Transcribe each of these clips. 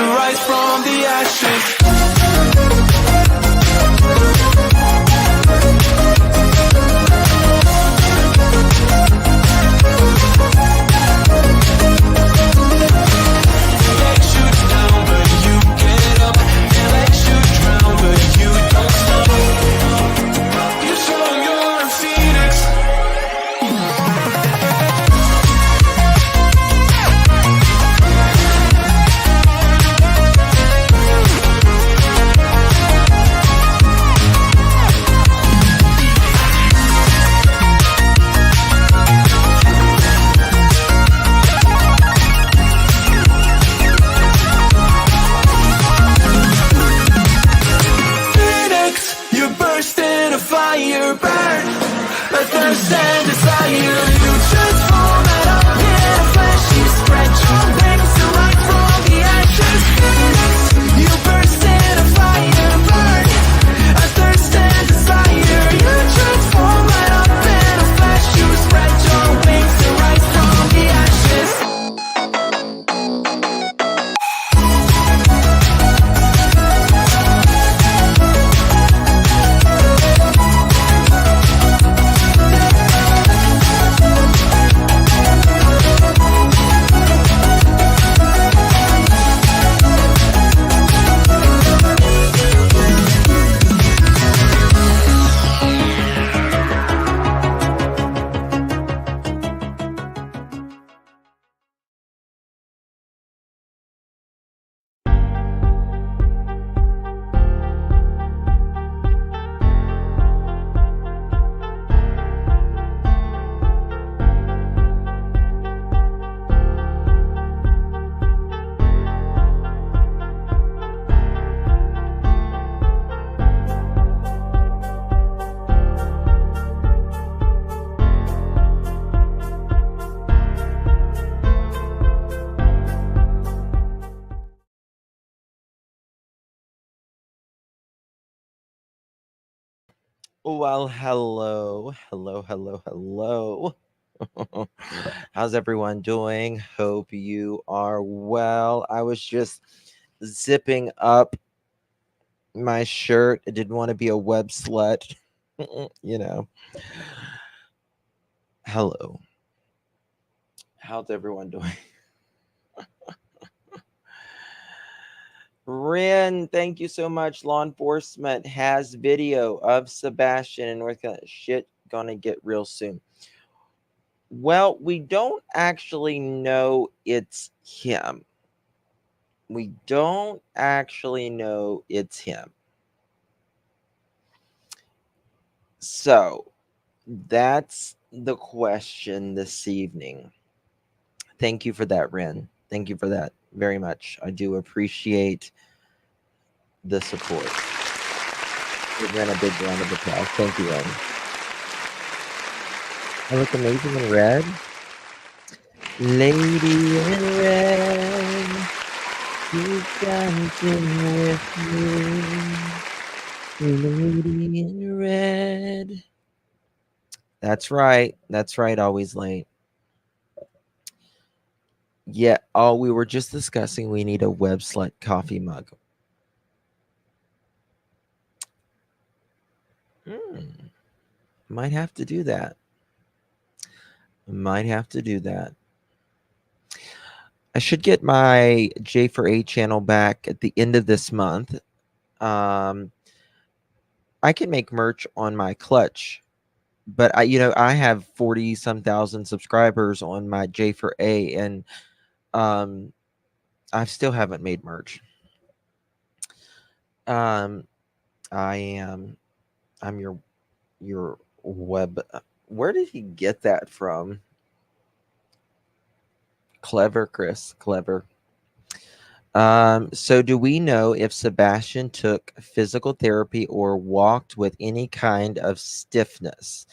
rise from the ashes. Fire burn, a thirst and desire. You transform out of pit of flesh. You spread your wings to rise from the ashes. You burst in a fire burn, a thirst and desire. You transform out of pit of flesh. You spread your wings to rise from the ashes. Well, hello. How's everyone doing? Hope you are well. I was just zipping up my shirt. I didn't want to be a web slut. You know. Hello. How's everyone doing? Ren, thank you so much. Law enforcement has video of Sebastian in North Carolina. Shit gonna get real soon. Well, we don't actually know it's him. We don't actually know it's him. So that's the question this evening. Thank you for that, Ren. Thank you for that very much. I do appreciate the support. Give Ren a big round of applause. Thank you, Ren. I look amazing in red. Lady in red, you're dancing with me. Lady in red. That's right. That's right. Always late. Yeah. Oh, we were just discussing we need a web slut coffee mug. Might have to do that. Might have to do that. I should get my J4A channel back at the end of this month. I can make merch on my clutch, but I have 40 some thousand subscribers on my J4A, and I still haven't made merch. I'm your web. Where did he get that from? Clever, Chris. Clever. So do we know if Sebastian took physical therapy or walked with any kind of stiffness?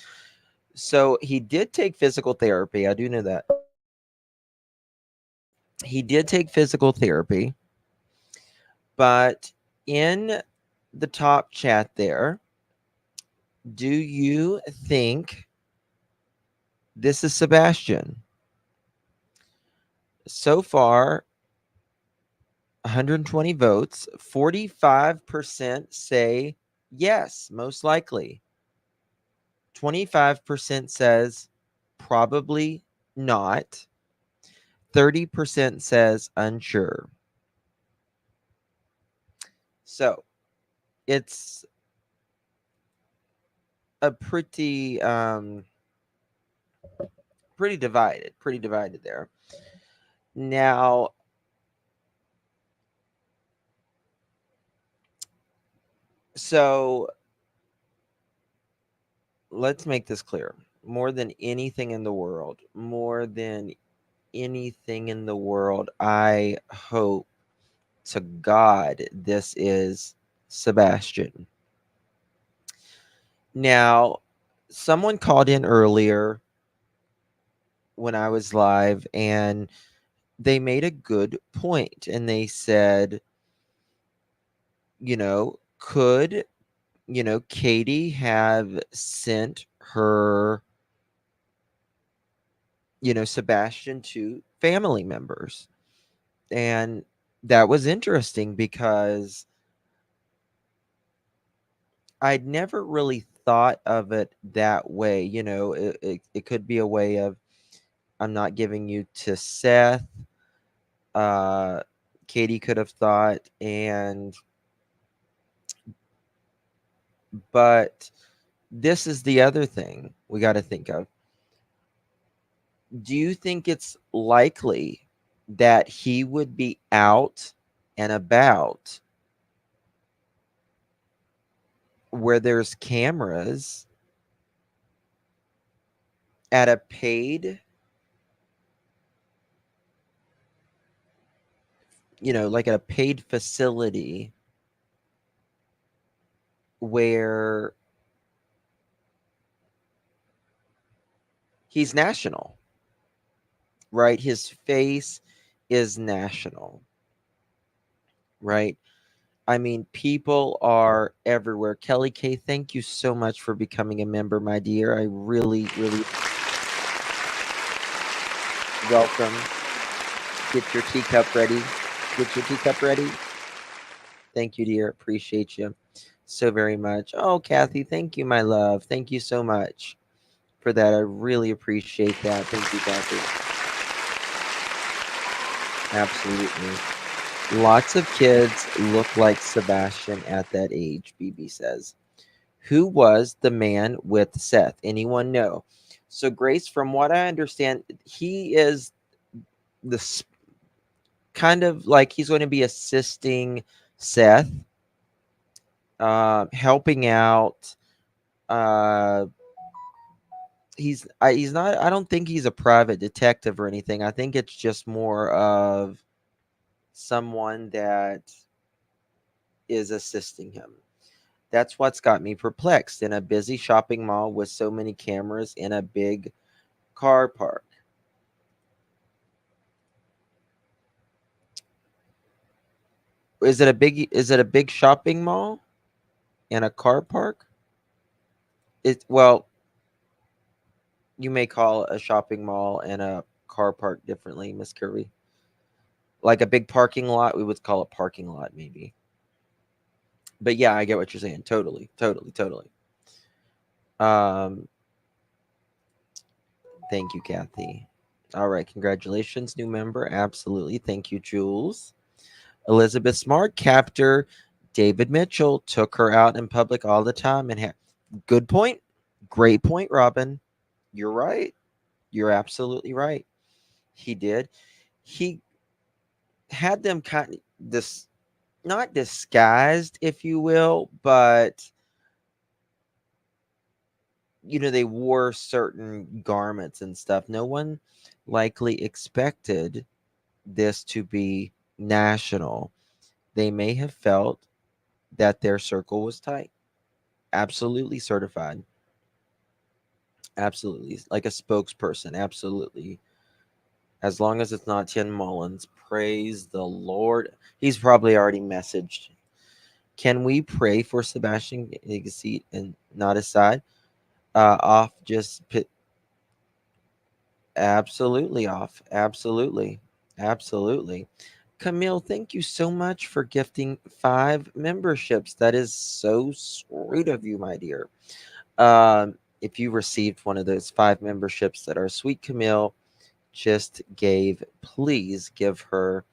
So he did take physical therapy. I do know that. He did take physical therapy, but in the top chat there, do you think this is Sebastian? So far, 120 votes, 45% say yes, most likely. 25% says probably not. 30% says unsure. So it's a pretty divided there. Now, so let's make this clear. More than anything in the world, I hope to God this is Sebastian. Now, someone called in earlier when I was live and they made a good point and they said, could, Katie have sent her, Sebastian to family members? And that was interesting because I'd never really thought of it that way. It could be a way of, I'm not giving you to Seth. Uh, Katie could have thought, but this is the other thing we got to think of. Do you think it's likely that he would be out and about where there's cameras at a paid, like at a paid facility where he's national, right? His face is national, right? I mean, people are everywhere. Kelly K, thank you so much for becoming a member, my dear. I really, really welcome. Get your teacup ready. Get your teacup ready. Thank you, dear. Appreciate you so very much. Oh, Kathy, thank you, my love. Thank you so much for that. I really appreciate that. Thank you, Kathy. Absolutely. Lots of kids look like Sebastian at that age, BB says. Who was the man with Seth? Anyone know? So, Grace, from what I understand, he is the kind of like he's going to be assisting Seth, helping out. Uh, he's not. I don't think he's a private detective or anything. I think it's just more of someone that is assisting him. That's what's got me perplexed in a busy shopping mall with so many cameras in a big car park. Is it a big shopping mall and a car park? Well, you may call a shopping mall and a car park differently, Miss Kirby. Like a big parking lot, we would call it parking lot maybe. But yeah, I get what you're saying. Totally, totally, totally. Um Thank you, Kathy. All right, congratulations, new member. Absolutely. Thank you, Jules. Elizabeth Smart, captor David Mitchell took her out in public all the time and good point. Great point, Robin. You're right. You're absolutely right. He did. He had them kind of this not disguised, if you will, but they wore certain garments and stuff. No one likely expected this to be national. They may have felt that their circle was tight. Absolutely certified. Absolutely. Like a spokesperson. Absolutely. As long as it's not Tim Mullins. Praise the Lord. He's probably already messaged. Can we pray for Sebastian getting a seat and not his side? Off just pit. Absolutely off. Absolutely. Absolutely. Camille, thank you so much for gifting 5 memberships. That is so sweet of you, my dear. If you received one of those 5 memberships that our sweet Camille just gave, please give her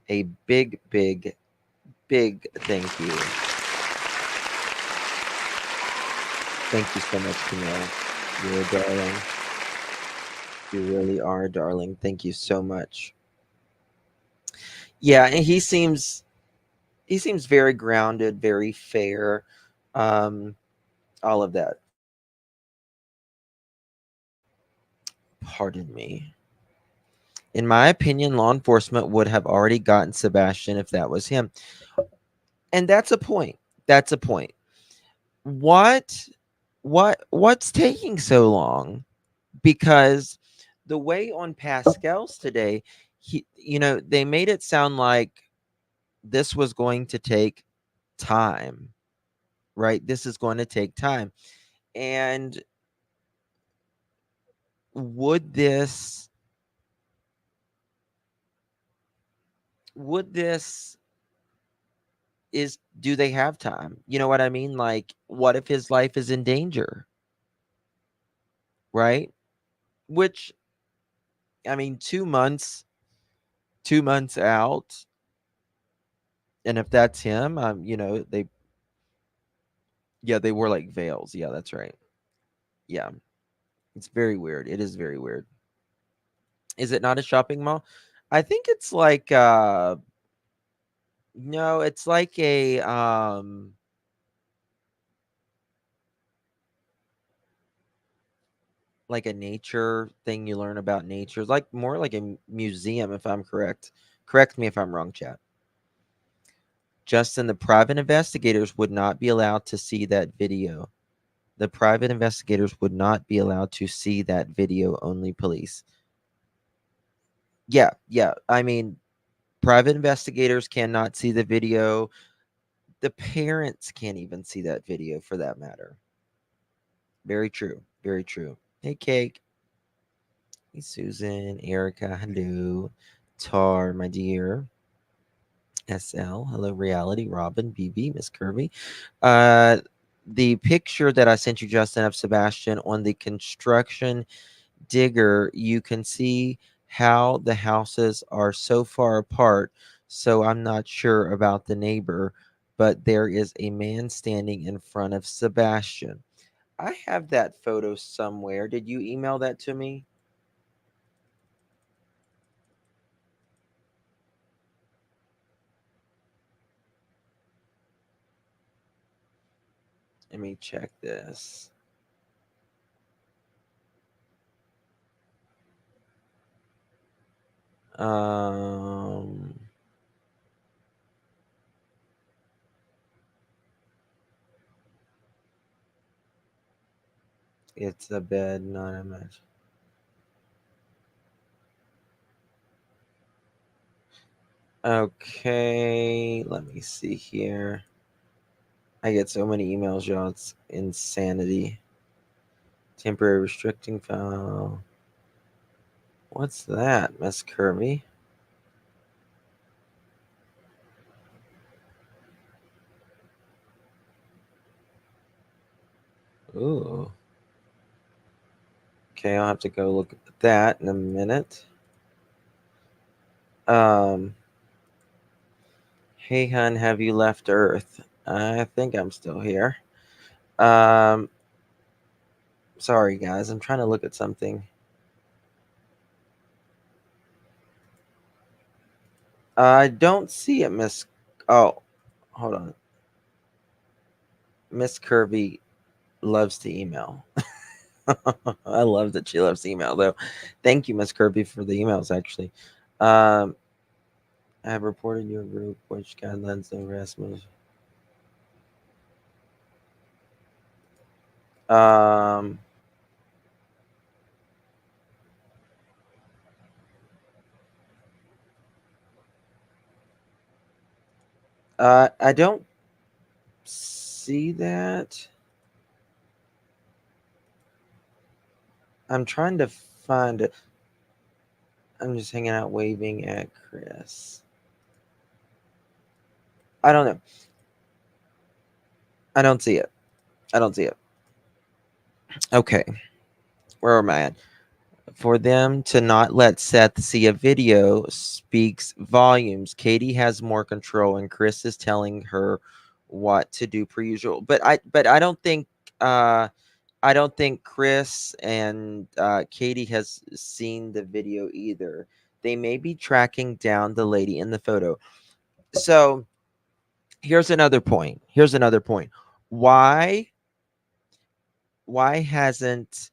a big, big, big thank you. Thank you so much, Camille. You're a darling. You really are a darling. Thank you so much. Yeah, and he seems very grounded, very fair, all of that. Pardon me. In my opinion, law enforcement would have already gotten Sebastian if that was him. And that's a point. That's a point. What what's taking so long? Because the way on Pascal's today, they made it sound like this was going to take time, right? This is going to take time. And would this would this is do they have time? You know what I mean? Like, what if his life is in danger, right? Which, I mean, 2 months out, and if that's him, yeah, they were like veils. Yeah, that's right. Yeah, it's very weird. It is very weird. Is it not a shopping mall? I think it's like no, it's like a nature thing. You learn about nature. It's like more like a museum, if I'm correct. Correct me if I'm wrong, chat. Justin, the private investigators would not be allowed to see that video. The private investigators would not be allowed to see that video, only police. Yeah, yeah. I mean, private investigators cannot see the video. The parents can't even see that video for that matter. Very true. Very true. Hey, Cake. Hey, Susan, Erica, hello. Tar, my dear. SL, hello, Reality, Robin, BB, Miss Kirby. Uh, the picture that I sent you, Justin, of Sebastian on the construction digger, you can see how the houses are so far apart. So I'm not sure about the neighbor, but there is a man standing in front of Sebastian. I have that photo somewhere. Did you email that to me? Let me check this. Um, it's a bed, not a match. Okay, let me see here. I get so many emails, y'all. It's insanity. Temporary restricting file. What's that, Miss Kirby? Ooh. Okay, I'll have to go look at that in a minute. Um, hey, hun, have you left Earth? I think I'm still here. Um, sorry, guys. I'm trying to look at something. I don't see it, Miss. Oh, hold on. Miss Kirby loves to email. I love that she loves email, though. Thank you, Miss Kirby, for the emails. Actually, um, I have reported your group, which guidelines and harassment. Um, I don't see that. I'm trying to find it. I'm just hanging out, waving at Chris. I don't know. I don't see it. I don't see it. Okay, where am I at? For them to not let Seth see a video speaks volumes. Katie has more control, and Chris is telling her what to do per usual. But I don't think uh I don't think Chris and Katie has seen the video either. They may be tracking down the lady in the photo. So here's another point. Here's another point. Why why hasn't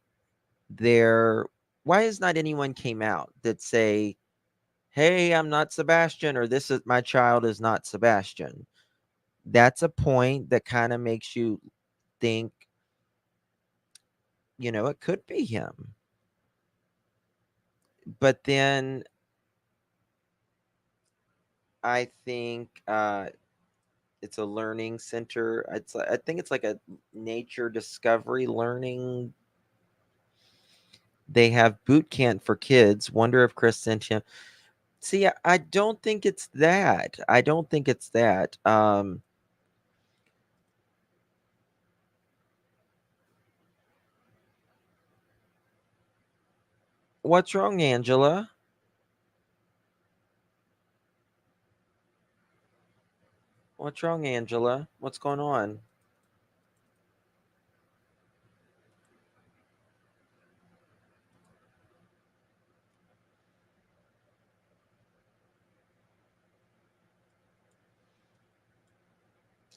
there why has not anyone came out that say, "Hey, I'm not Sebastian," or "This is my child is not Sebastian"? That's a point that kind of makes you think, it could be him. But then I think it's a learning center. I think it's like a nature discovery learning. They have boot camp for kids. Wonder if Chris sent him. See, I don't think it's that. I don't think it's that. What's wrong, Angela? What's wrong, Angela? What's going on?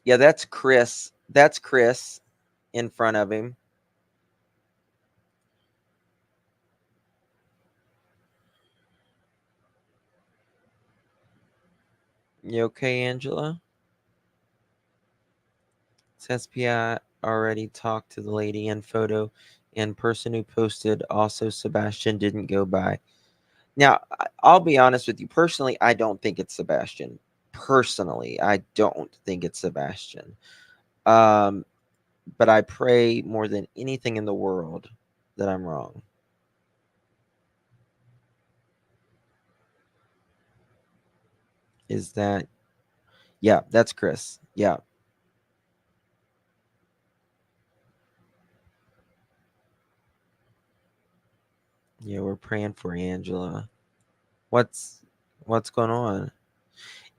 Yeah, that's Chris. That's Chris in front of him. You okay, Angela? Says Pia already talked to the lady in photo and person who posted. Also, Sebastian didn't go by. Now, I'll be honest with you. Personally, I don't think it's Sebastian. Personally, I don't think it's Sebastian. Um, but I pray more than anything in the world that I'm wrong. Is that, yeah, that's Chris. Yeah. Yeah, we're praying for Angela. What's what's going on?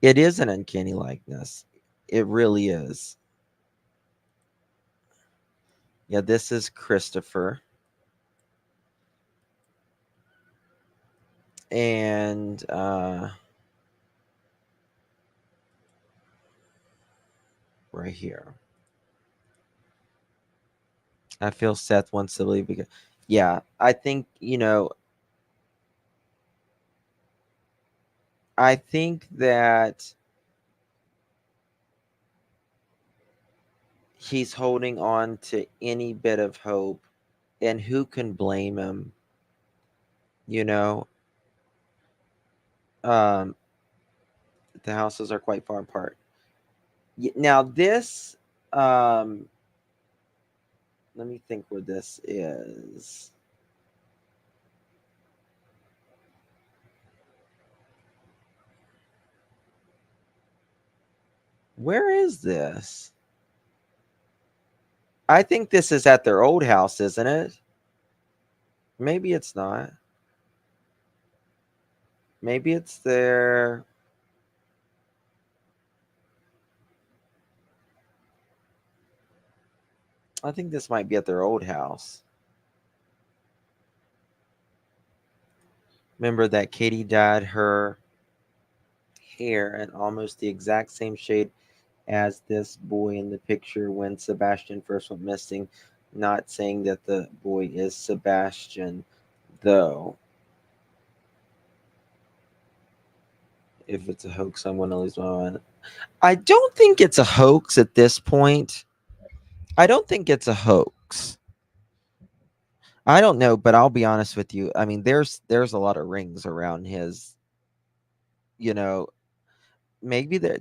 It is an uncanny likeness. It really is. Yeah, this is Christopher. And right here. I feel Seth wants to leave because, yeah, I think, I think that he's holding on to any bit of hope, and who can blame him? You know, um, the houses are quite far apart. Now, this, um, let me think where this is. Where is this? I think this is at their old house, isn't it? Maybe it's not. Maybe it's there. I think this might be at their old house. Remember that Katie dyed her hair in almost the exact same shade as this boy in the picture when Sebastian first went missing. Not saying that the boy is Sebastian, though. If it's a hoax, I'm going to lose my mind. I don't think it's a hoax at this point. I don't think it's a hoax. I don't know, but I'll be honest with you. I mean, there's a lot of rings around his, you know, maybe there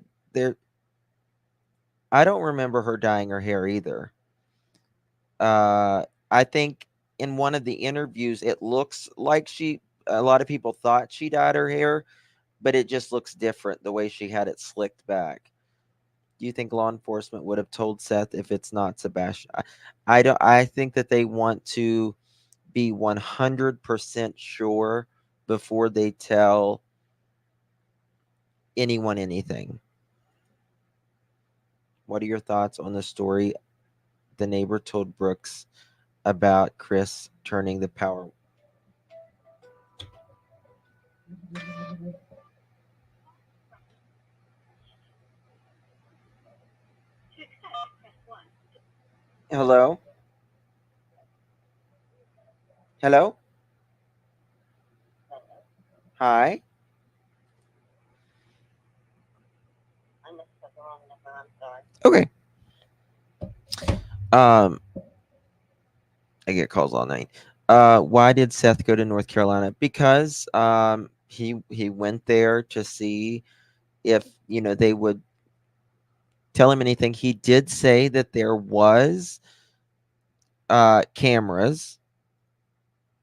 I don't remember her dyeing her hair either. I think in one of the interviews it looks like a lot of people thought she dyed her hair, but it just looks different the way she had it slicked back. Do you think law enforcement would have told Seth if it's not Sebastian? I don't. I think that they want to be 100% sure before they tell anyone anything. What are your thoughts on the story the neighbor told Brooks about Chris turning the power? Hello? Hello? Hi? Okay. Um, I get calls all night. Why did Seth go to North Carolina? Because he went there to see if they would tell him anything. He did say that there was cameras,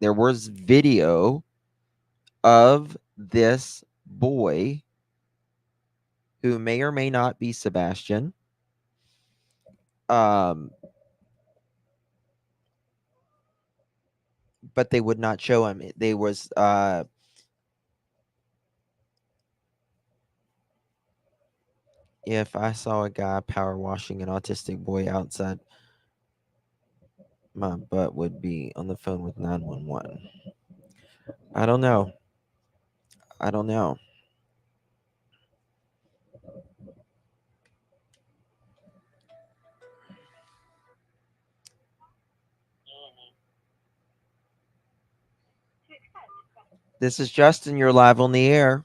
there was video of this boy who may or may not be Sebastian. Um, but they would not show him. They was if I saw a guy power washing an autistic boy outside, my butt would be on the phone with 911. I don't know. I don't know. This is Justin. You're live on the air.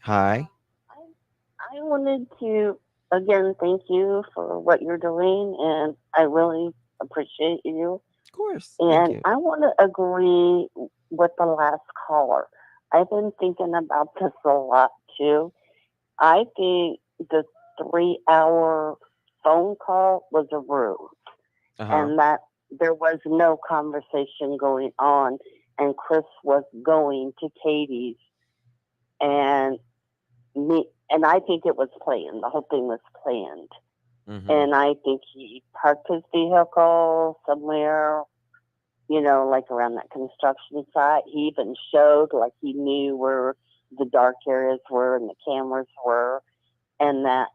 Hi. I wanted to again thank you for what you're doing, and I really appreciate you. Of course. Thank And you. I want to agree with the last caller. I've been thinking about this a lot too. I think the 3 hour phone call was a ruse, Uh-huh. and that there was no conversation going on, and Chris was going to Katie's, and me, and I think it was planned. The whole thing was planned. Mm-hmm. And I think he parked his vehicle somewhere, like around that construction site. He even showed like he knew where the dark areas were and the cameras were, and that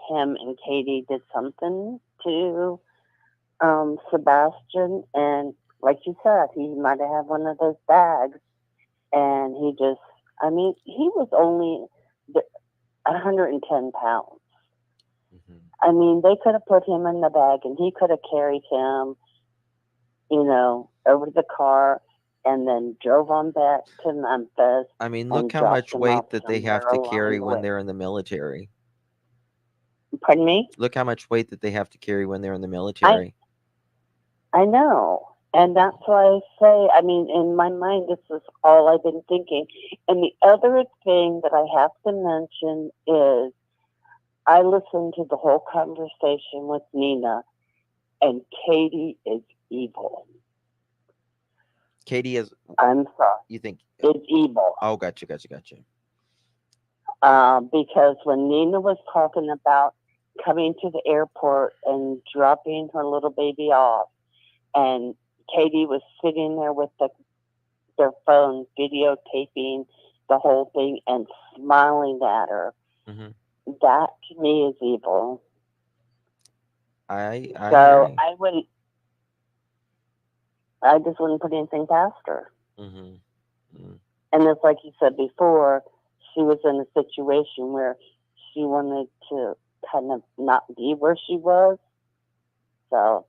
him and Katie did something to Sebastian. And like you said, he might have had one of those bags, and I mean, he was only 110 pounds. Mm-hmm. I mean, they could have put him in the bag and he could have carried him, over the car and then drove on back to Memphis I mean, look and how dropped much him off weight that they somewhere have to along carry the when way. they're in the military. Pardon me? Look how much weight that they have to carry when they're in the I military. I know. And that's why I say, I mean, in my mind, this is all I've been thinking. And the other thing that I have to mention is I listened to the whole conversation with Nina, and Katie is evil. Katie is, I'm sorry. you think? It's evil. Oh, gotcha. Because when Nina was talking about coming to the airport and dropping her little baby off, and Katie was sitting there with their phone videotaping the whole thing and smiling at her, Mm-hmm. that to me is evil. I So agree. I just wouldn't put anything past her. Mm-hmm. Mm. And it's like you said before, she was in a situation where she wanted to kind of not be where she was. So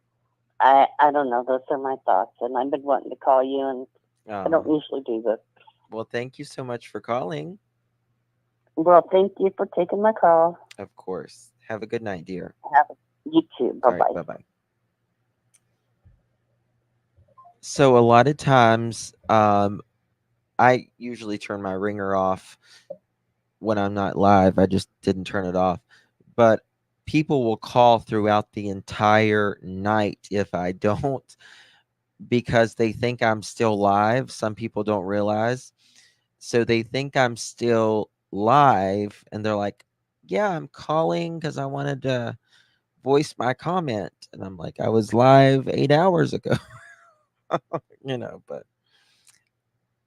I don't know. Those are my thoughts, and I've been wanting to call you, and I don't Oh, usually do this. well, thank you so much for calling. Well, thank you for taking my call. Of course. Have a good night, dear. Have you too. Bye All right, bye. bye-bye. So a lot of times, I usually turn my ringer off when I'm not live. I just didn't turn it off. But people will call throughout the entire night if I don't, because they think I'm still live. Some people don't realize. So they think I'm still live, and they're like, yeah, I'm calling because I wanted to voice my comment. And I'm like, I was live 8 hours ago. But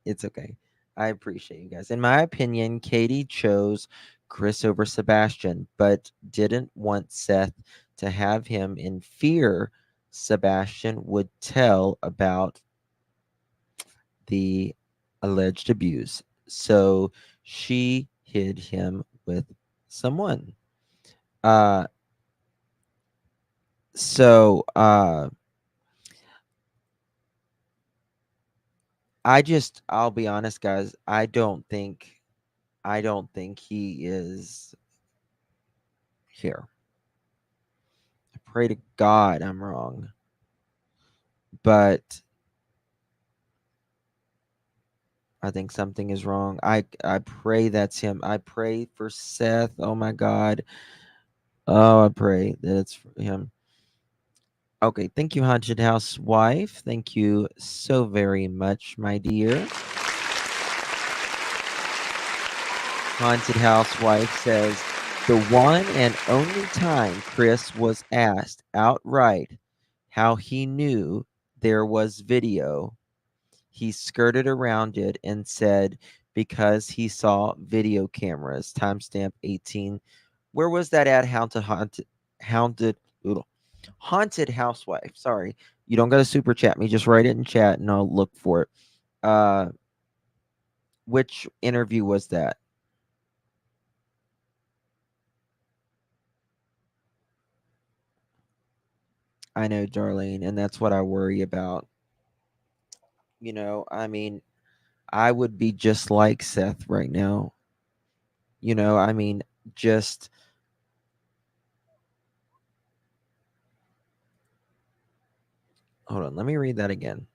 it's okay. I appreciate you guys. In my opinion, Katie chose Chris over Sebastian, but didn't want Seth to have him in fear Sebastian would tell about the alleged abuse. So she hid him with someone. Uh so I'll be honest, guys, I don't think he is here. I pray to God I'm wrong. But I think something is wrong. I pray that's him. I pray for Seth. Oh my God. Oh, I pray that it's for him. Okay, thank you, Haunted Housewife. Thank you so very much, my dear. Haunted Housewife says, the one and only time Chris was asked outright how he knew there was video, he skirted around it and said because he saw video cameras. Timestamp 18. Where was that at? Haunted Housewife. Sorry, you don't got to super chat me. Just write it in chat and I'll look for it. Which interview was that? I know, Darlene, and that's what I worry about. I mean, I would be just like Seth right now. I mean, just hold on. Let me read that again.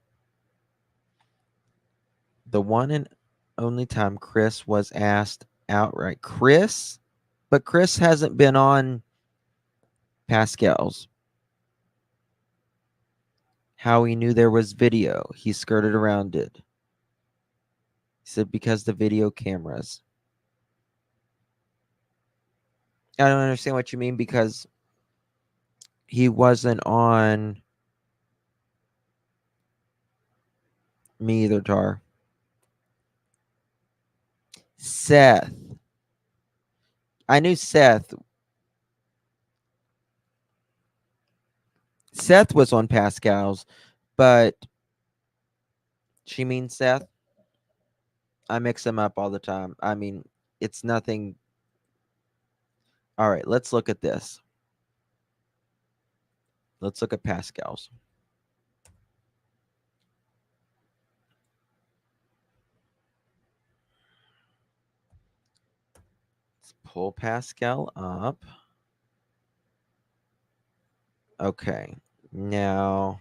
The one and only time Chris was asked outright. Chris? But Chris hasn't been on Pascal's. How he knew there was video. He skirted around it. He said because the video cameras. I don't understand what you mean because he wasn't on me either, Tar. Seth. I knew Seth. Seth was on Pascal's, but she means Seth. I mix them up all the time. I mean, it's nothing. All right, let's look at this. Let's look at Pascal's. Let's pull Pascal up. Okay, now,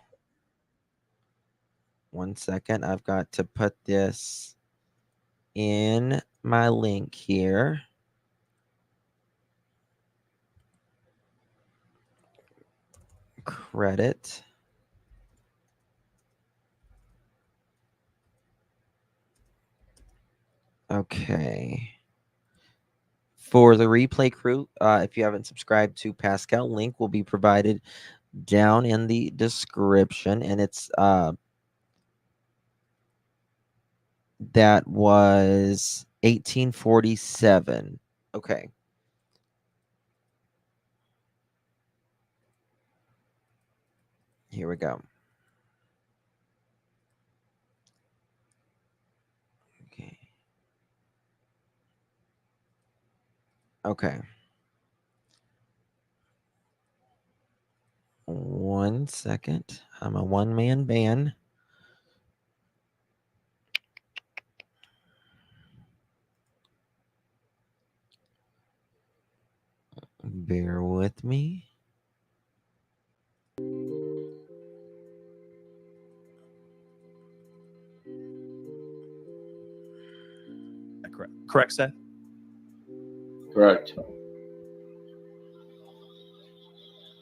1 second. I've got to put this in my link here. Credit. Okay. For the replay crew, if you haven't subscribed to Pascal, link will be provided down in the description, and it's that was 1847. Okay. Here we go. Okay. Okay. 1 second. I'm a one-man band. Bear with me. Correct, Seth? Correct.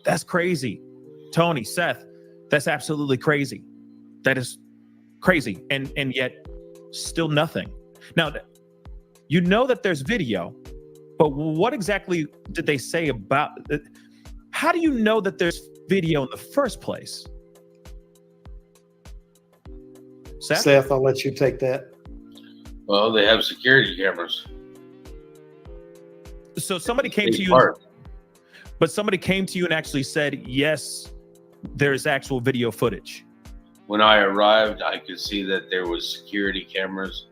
That's crazy. Tony, Seth, that's absolutely crazy. That is crazy. And yet still nothing. Now, You know that there's video, but what exactly did they say about it? How do you know that there's video in the first place? Seth, I'll let you take that. Well, they have security cameras. So somebody came to Big you, part. but somebody came to you and actually said, yes, there's actual video footage. When I arrived, I could see that there was security cameras,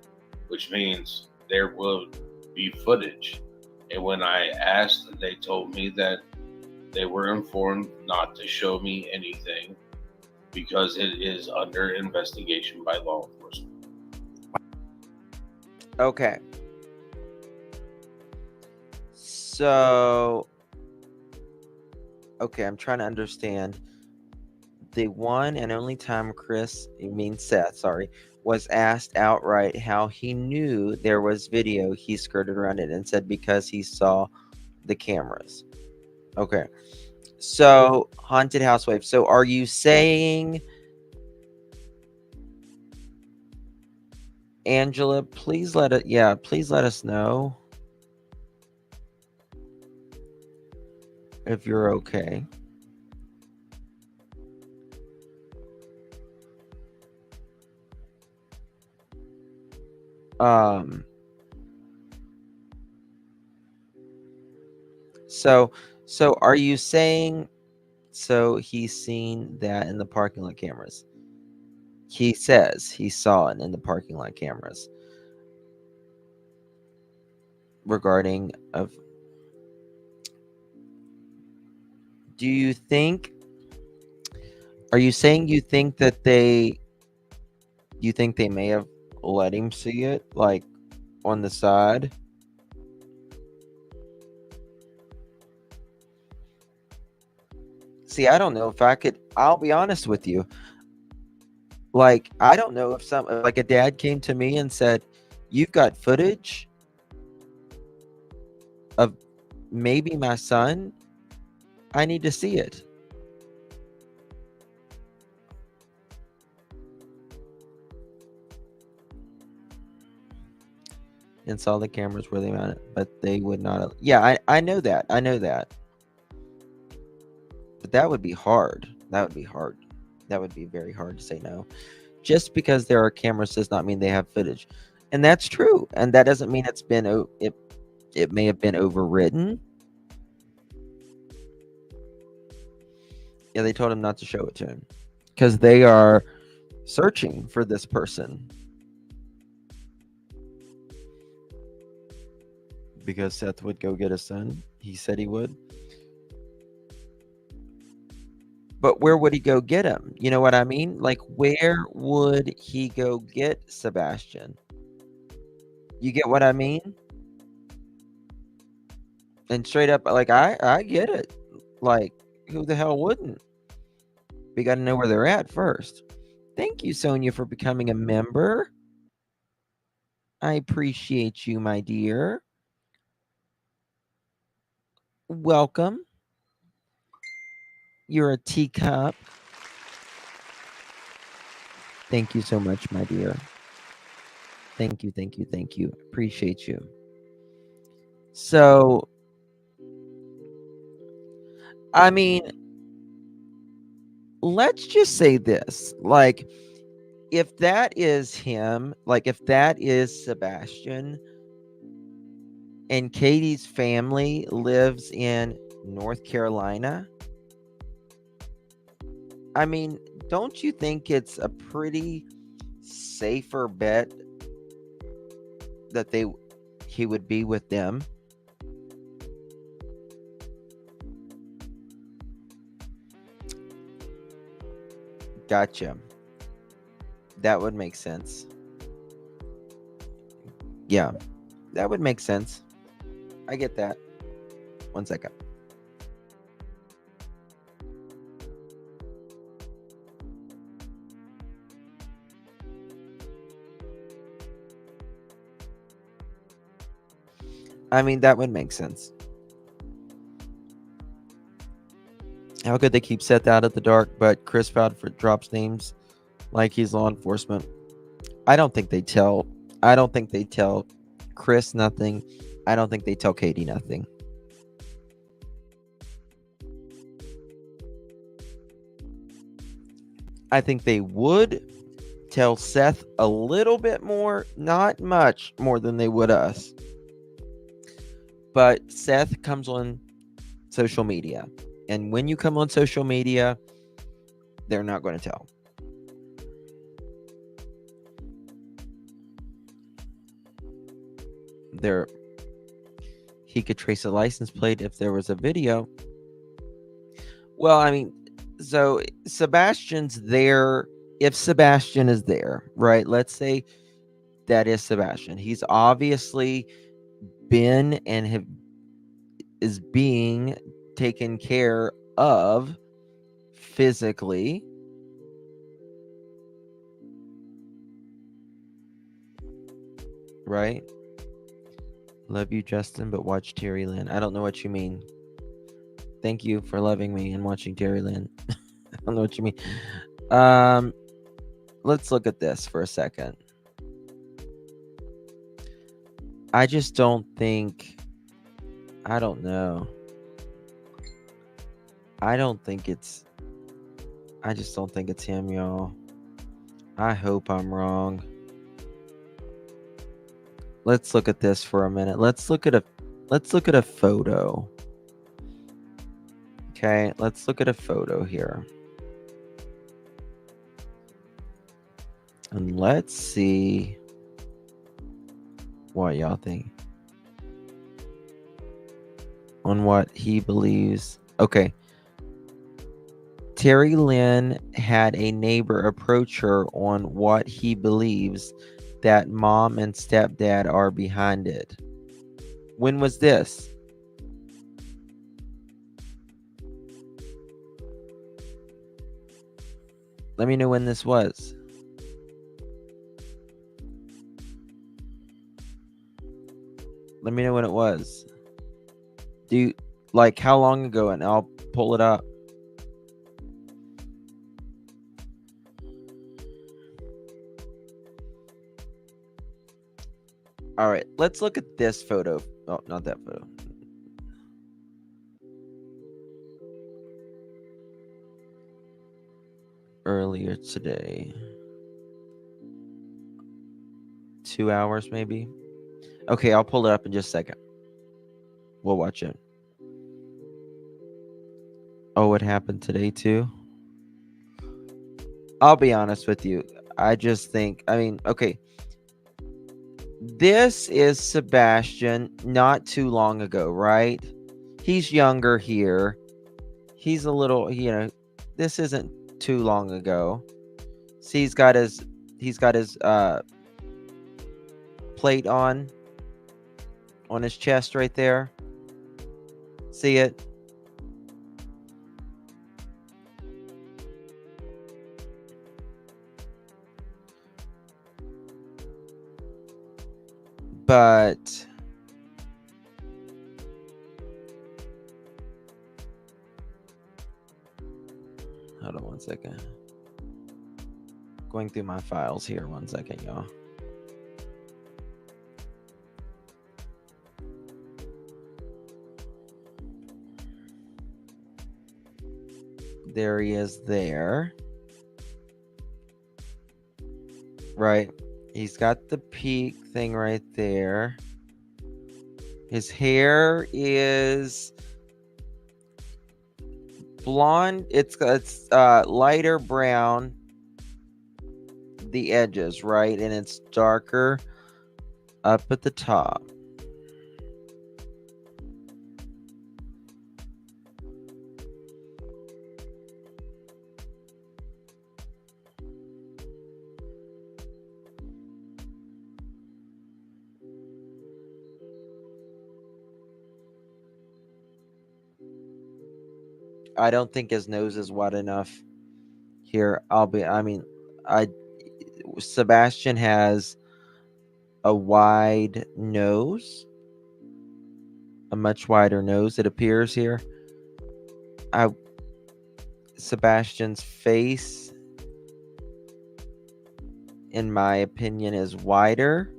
which means there will be footage. And when I asked, they told me that they were informed not to show me anything because it is under investigation by law enforcement. Okay. So, okay, I'm trying to understand. The one and only time Seth, sorry, was asked outright how he knew there was video, he skirted around it and said because he saw the cameras. Okay. So, haunted housewife. So, are you saying, Angela, please let us know if you're okay. So are you saying, so he's seen that in the parking lot cameras? He says he saw it in the parking lot cameras regarding of, do you think, are you saying you think that they may have let him see it, like, on the side? See, I don't know if I could, I'll be honest with you. Like, I don't know if like a dad came to me and said, you've got footage of maybe my son. I need to see it. And saw the cameras where they mounted, but they would not. Yeah, I know that. I know that. But that would be hard. That would be hard. That would be very hard to say no. Just because there are cameras does not mean they have footage. And that's true. And that doesn't mean it's been, it may have been overridden. Yeah, they told him not to show it to him because they are searching for this person. Because Seth would go get his son. He said he would. But where would he go get him? You know what I mean? Like, where would he go get Sebastian? You get what I mean? And straight up, like, I get it. Like, who the hell wouldn't? We got to know where they're at first. Thank you, Sonia, for becoming a member. I appreciate you, my dear. Welcome. You're a teacup. Thank you so much, my dear. Thank you, thank you, thank you. Appreciate you. So, I mean, let's just say this. Like, if that is him, like if that is Sebastian, and Katie's family lives in North Carolina, I mean, don't you think it's a pretty safer bet that he would be with them? Gotcha. That would make sense. Yeah, that would make sense. I get that. 1 second. I mean, that would make sense. How could they keep Seth out of the dark, but Chris Proudfoot drops names like he's law enforcement? I don't think they tell Chris nothing. I don't think they tell Katie nothing. I think they would tell Seth a little bit more, not much more than they would us. But Seth comes on social media. And when you come on social media, they're not going to tell. He could trace a license plate if there was a video. Well, I mean, so Sebastian's there. If Sebastian is there, right? Let's say that is Sebastian. He's obviously been and is being taken care of physically. Right? Love you, Justin, but watch Terry Lynn. I don't know what you mean. Thank you for loving me and watching Terry Lynn. I don't know what you mean. Let's look at this for a second. I just don't think. I don't know. I just don't think it's him, y'all. I hope I'm wrong. Let's look at this for a minute. Let's look at a photo. Okay, let's look at a photo here. And let's see what y'all think on what he believes. Okay. Terry Lynn had a neighbor approach her on what he believes that mom and stepdad are behind it. When was this? Let me know when this was. Let me know when it was. How long ago? And I'll pull it up. All right, let's look at this photo. Oh, not that photo. Earlier today. 2 hours, maybe. Okay, I'll pull it up in just a second. We'll watch it. Oh, it happened today too? I'll be honest with you. I just think, okay. This is Sebastian not too long ago, right? He's younger here. He's a little, this isn't too long ago. See, he's got his plate on his chest right there. See it? But hold on one second. Going through my files here. 1 second, y'all. There he is there. Right. He's got the peak thing right there. His hair is blonde. It's lighter brown. The edges, right? And it's darker up at the top. I don't think his nose is wide enough here. Sebastian has a wide nose, a much wider nose, it appears here. Sebastian's face, in my opinion, is wider.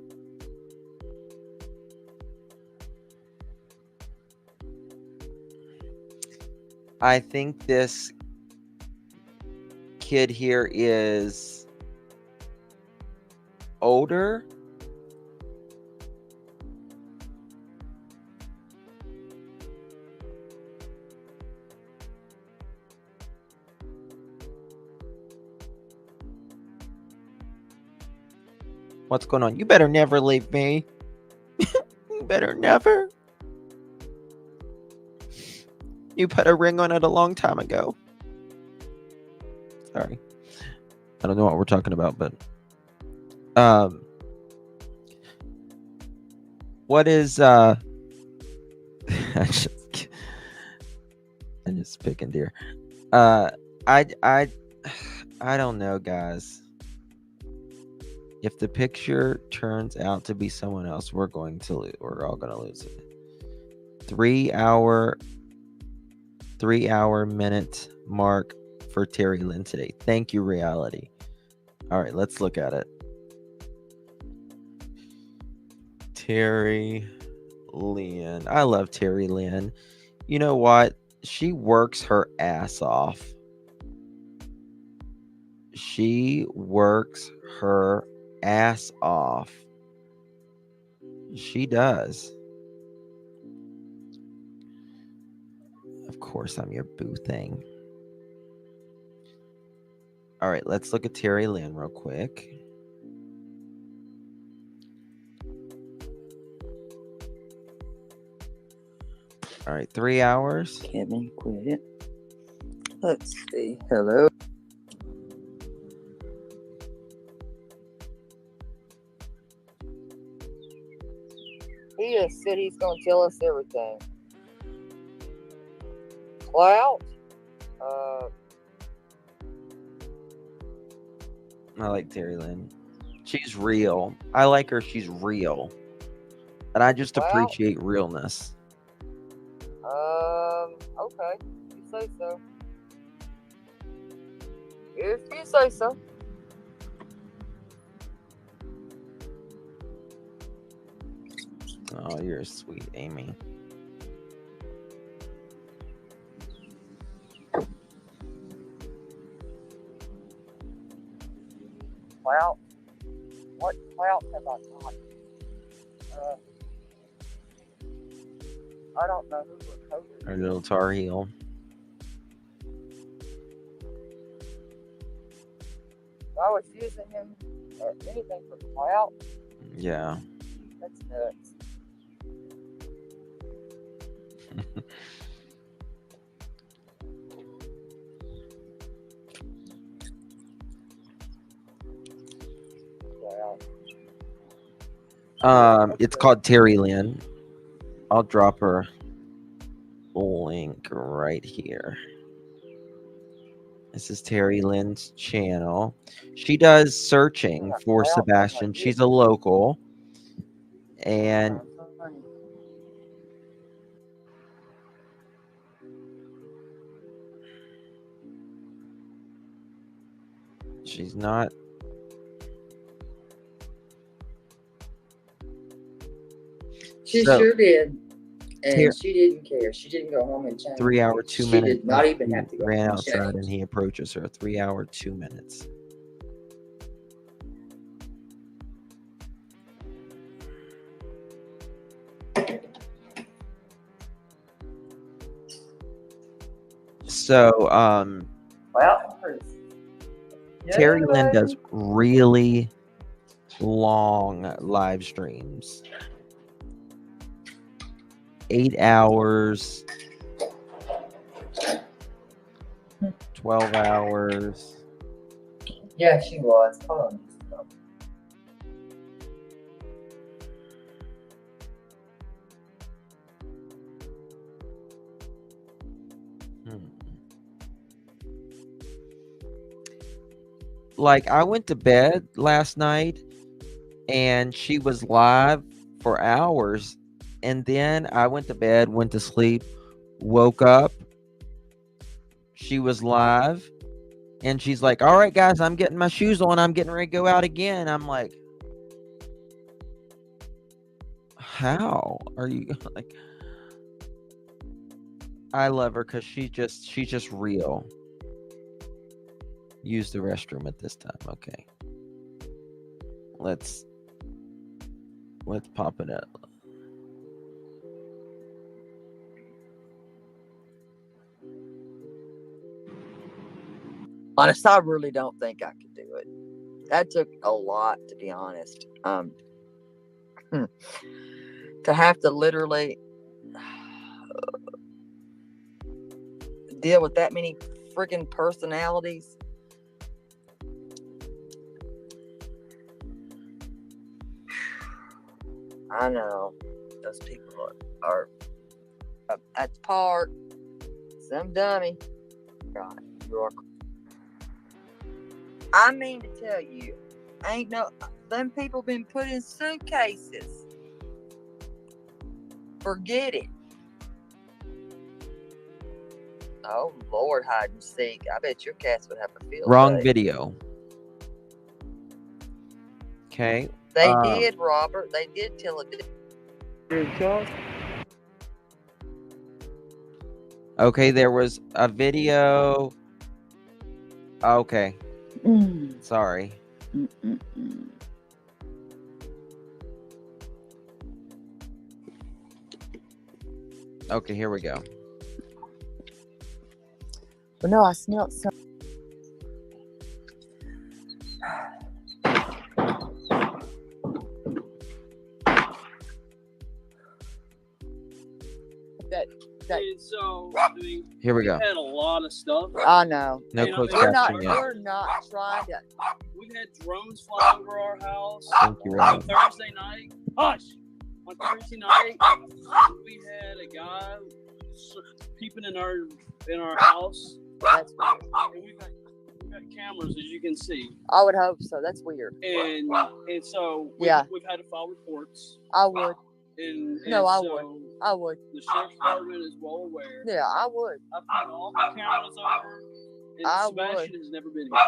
I think this kid here is older. What's going on? You better never leave me. You better never. You put a ring on it a long time ago. Sorry. I don't know what we're talking about, but what is I just picking deer. I don't know, guys. If the picture turns out to be someone else, we're all going to lose it. 3 hour minute mark for Terry Lynn today. Thank you, reality. All right, let's look at it. Terry Lynn. I love Terry Lynn. You know what? She works her ass off. She works her ass off. She does. Of course, I'm your boo thing. All right, let's look at Terry Lynn real quick. All right, 3 hours. Kevin, quit it. Let's see. Hello. He just said he's going to tell us everything. Clout? I like Terry Lynn. She's real. I like her. She's real. And I just appreciate realness. Okay. You say so. If you say so. Oh, you're sweet, Amy. Clout? What clout have I got? I don't know who recorded. Our little Tar Heel. If I was using him or anything for clout, Yeah. that's nuts. Wow. It's called Terry Lynn. I'll drop her link right here. This is Terry Lynn's channel. She does searching for Sebastian. She's a local. And she's not. She sure did. And she didn't care. She didn't go home and change. 3 hour, 2 She minutes. did not even have to go ran home and outside change. and he approaches her. 3 hour, 2 minutes. So, Well, Terry Lynn does really long live streams. 8 hours, 12 hours. Yeah, she was. Hold on. Like, I went to bed last night and she was live for hours. And then I went to bed, went to sleep, woke up. She was live. And she's like, all right, guys, I'm getting my shoes on. I'm getting ready to go out again. I'm like, how are you? Like, I love her because she's just real. Use the restroom at this time. Okay. Let's pop it up. Honest, I really don't think I could do it. That took a lot, to be honest. To have to literally deal with that many freaking personalities. I know those people are at the park. Some dummy. God, you are. I mean to tell you, ain't no them people been put in suitcases. Forget it. Oh Lord, hide and seek. I bet your cats would have a field Wrong day. video. Okay. They did, Robert. They did tell it. Okay, there was a video. Okay. Sorry. Okay, here we go. But no, I smelled some. And so, I mean, Here we we've go. had a lot of stuff. I know. No And, closed We're not. caption yet. We're not trying to. We've had drones fly over our house. Thank you, On Rob. Thursday night. Hush! On Thursday night, we had a guy peeping in our house. That's weird. And we've got cameras, as you can see. I would hope so. That's weird. And so Yeah. we've had to file reports. I would. And No, I so would. I would. The sheriff's department is well aware. Yeah, I would. I put all the cameras over, and I Sebastian would. has never been here.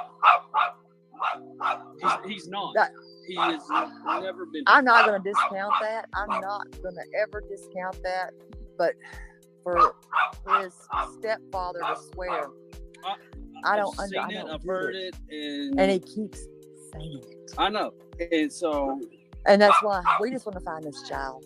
He's not. That- He has never been here. I'm not going to discount that. I'm not going to ever discount that. But for his stepfather to swear, I don't I've seen it. I've heard it, and he keeps saying it. I know. And so, And that's why we just want to find this child.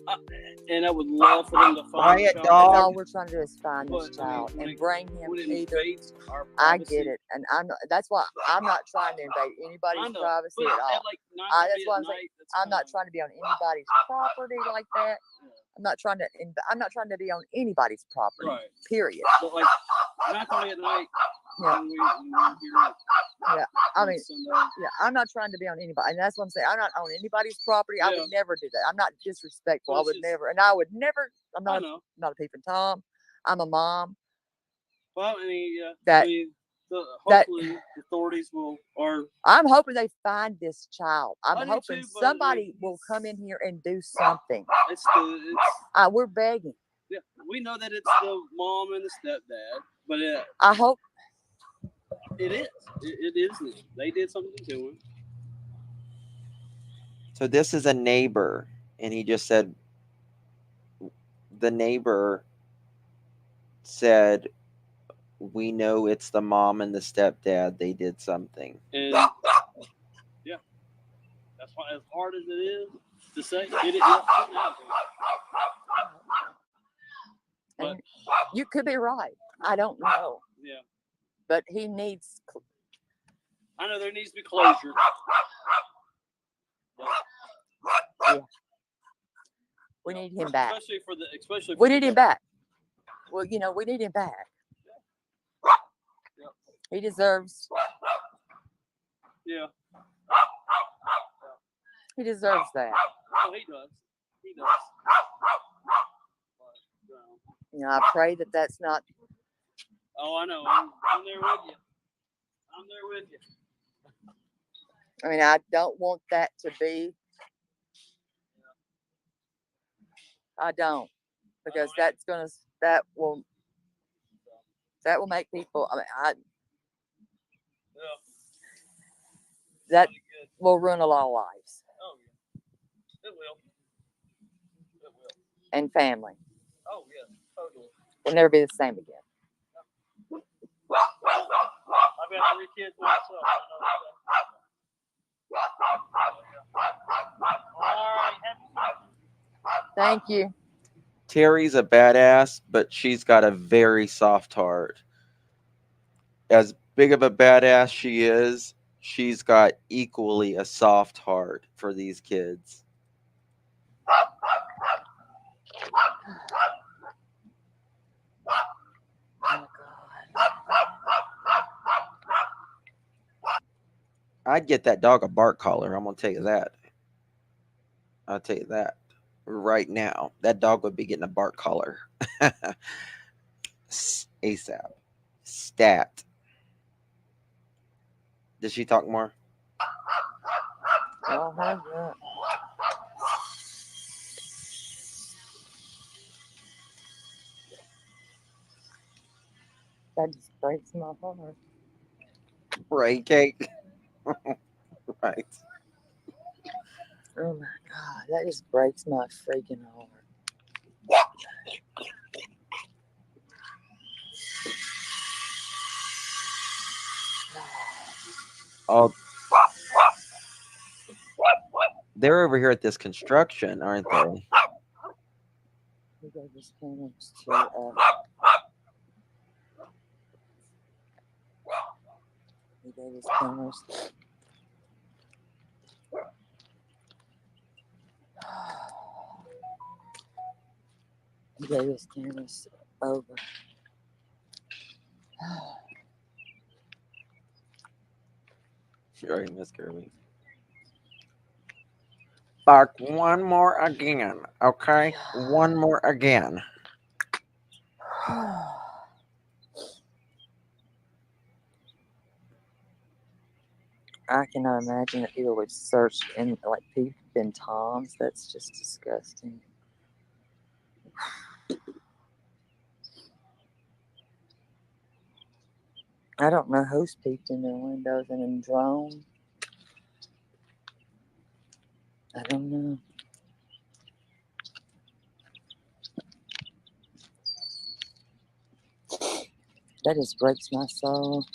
and I would love for them to find Quiet, the That's dog. all we're trying to do is find this But, I mean, child when and it- bring him when it either. invades our I privacy. get it, and I'm not, that's why I'm not trying to invade I anybody's know, privacy but at all. at like 9:30 That's at why I'm saying night, that's I'm not fine. trying to be on anybody's property like that. I'm not trying to. I'm not trying to be on anybody's property. Right. Period. But like 9:30 at night, Yeah. when we hear it Yeah. I on mean, Sunday. yeah. I'm not trying to be on anybody, and that's what I'm saying. I'm not on anybody's property. I Yeah. would never do that. I'm not disrespectful. Well, I would it's just- never, and I would never. I'm I not. know. Not a peeping tom. I'm a mom. Well, I mean, yeah. That- I mean, that- hopefully the authorities are. I'm hoping they find this child. I'm I do hoping too, but somebody will come in here and do something. It's We're begging. yeah. We know that it's the mom and the stepdad, but I hope. it is. It is. They did something to him. So this is a neighbor, and he just said the neighbor said, "We know it's the mom and the stepdad. They did something." And yeah, that's why, as hard as it is to say, it didn't happen. But And you could be right. I don't know. yeah, But he needs. I know there needs to be closure. We need him back. Especially. We need him back. Well, we need him back. Yep. He deserves. Yeah. He deserves that. Oh, he does. He does. But, I pray that that's not. oh, I know. I'm there with you. I'm there with you. I mean, I don't want that to be. I don't, because that will make people. I mean, Yeah. that Really good. will ruin a lot of lives Oh yeah. It will. It will. and family. Oh yeah. Totally. We'll never be the same again. I've got 3 kids myself. All right. Thank you. Terry's a badass, but she's got a very soft heart. As big of a badass she is, she's got equally a soft heart for these kids. Oh, I'd get that dog a bark collar. I'm gonna tell you that. I'll tell you that right now. That dog would be getting a bark collar. ASAP. Stat. Did she talk more? I'll have that. That just breaks my heart. Right, Cake? Right. Oh my God, that just breaks my freaking heart. Oh, they're over here at this construction, aren't they? We gave his parents he gave his parents he gave his cameras over. She already missed Kirby. Bark one more again, okay? One more again. I cannot imagine that people would search in like peep in toms. That's just disgusting. I don't know who's peeked in their windows and in drone. I don't know. That just breaks my soul.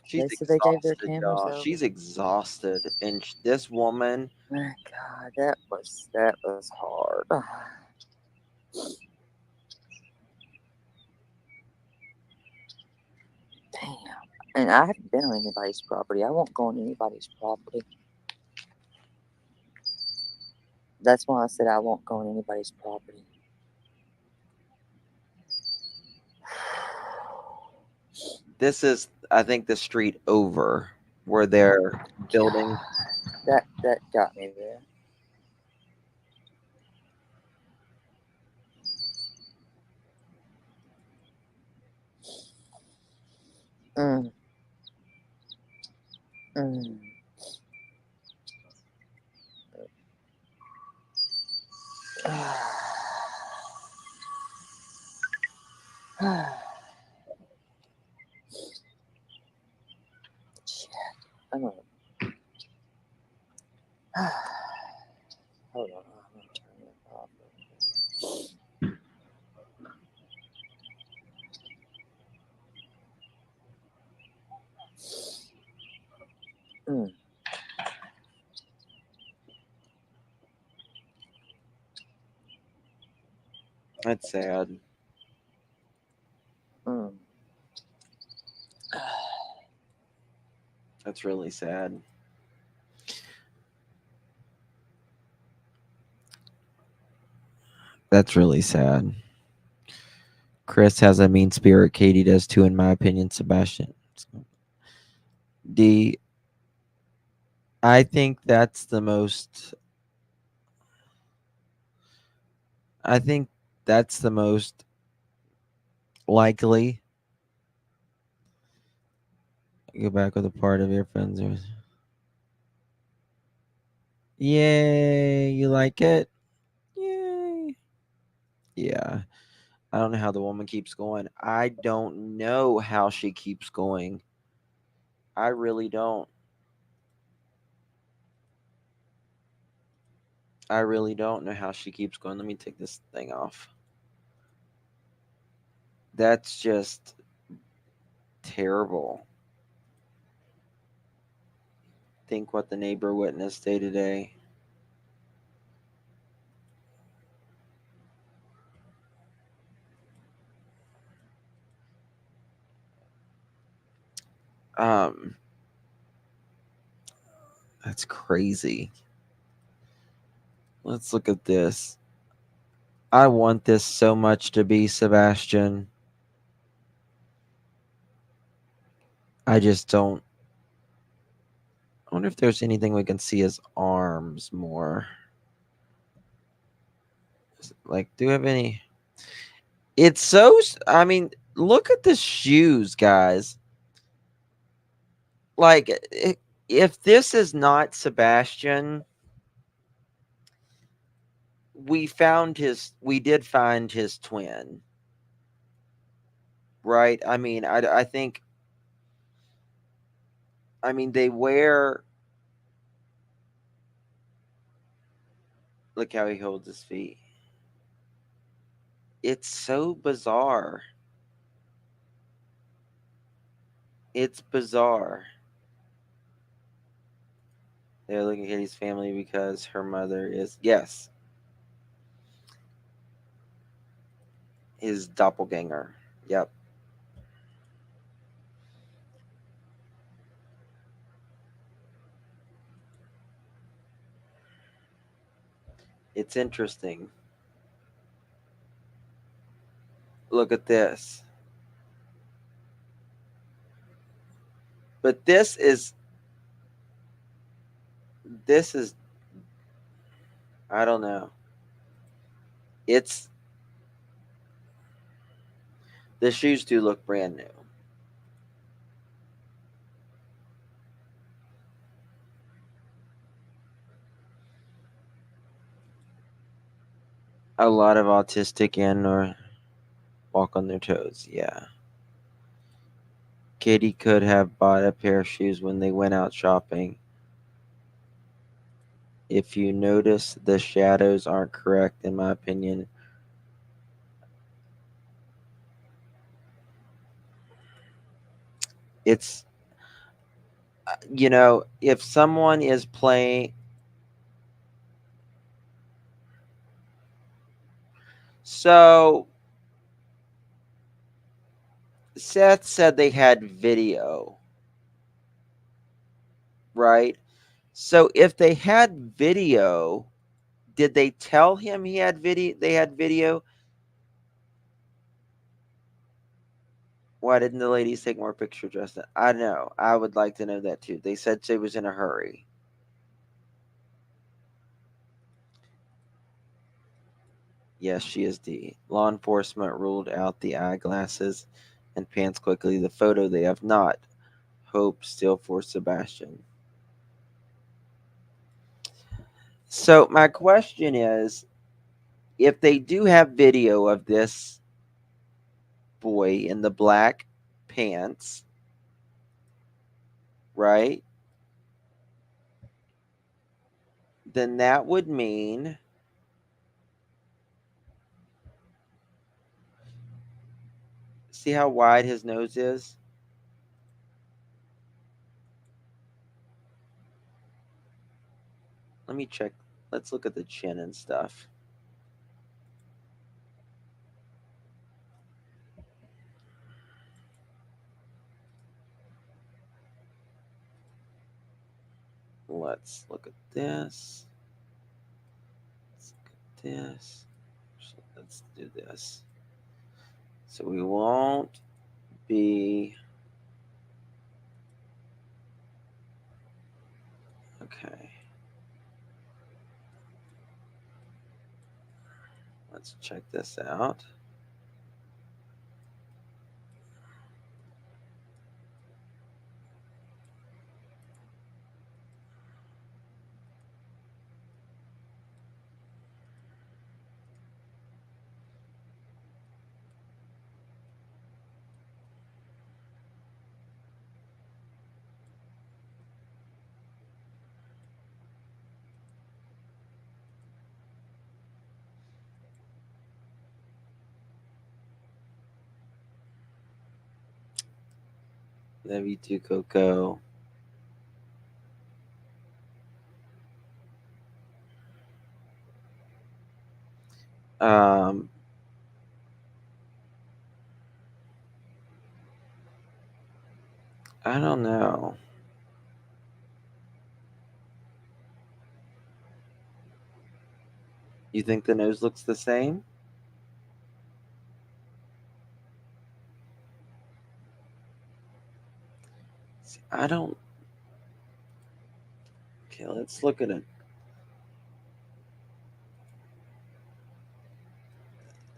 She's They said they gave their exhausted, cameras y'all. over. She's exhausted, and this woman. My God, that was hard. Damn. And I haven't been on anybody's property. I won't go on anybody's property. That's why I said I won't go on anybody's property. This is, I think, the street over where they're building. That got me there. Mm. Mm. Shit. I'm gonna. Hold on. I'm gonna turn it off. Mm. That's sad. Mm. That's really sad. That's really sad. Chris has a mean spirit. Katie does too, in my opinion. Sebastian. D. I think that's the most. I think that's the most likely. Go back with a part of your friends. Yay! You like it? Yay! Yeah. I don't know how the woman keeps going. I don't know how she keeps going. I really don't. I really don't know how she keeps going. Let me take this thing off. That's just terrible. Think what the neighbor witnessed day to day. Um, that's crazy. Let's look at this. I want this so much to be Sebastian. I just don't. I wonder if there's anything we can see his arms more. Like, do we have any? It's so. I mean, look at the shoes, guys. Like, if this is not Sebastian, we did find his twin, right? I mean, I think. I mean, they wear. Look how he holds his feet. It's so bizarre. It's bizarre. They're looking at his family because her mother is, yes, his doppelganger. Yep. It's interesting. Look at this. But this is, I don't know. The shoes do look brand new. A lot of autistic and or walk on their toes. Yeah. Katie could have bought a pair of shoes when they went out shopping. If you notice, the shadows aren't correct, in my opinion. It's, if someone is playing. So Seth said they had video, right? So if they had video, did they tell him he had video? They had video. Why didn't the ladies take more pictures, Justin? I know. I would like to know that too. They said she was in a hurry. Yes, she is D. Law enforcement ruled out the eyeglasses and pants quickly. The photo they have not. Hope still for Sebastian. So my question is, if they do have video of this boy in the black pants, right? Then that would mean see how wide his nose is? Let me check. Let's look at the chin and stuff. Let's look at this. Let's look at this. So let's do this. So we won't be. Okay. Let's check this out. Love you too, Coco. Um, I don't know. You think the nose looks the same? I don't. Okay, let's look at it.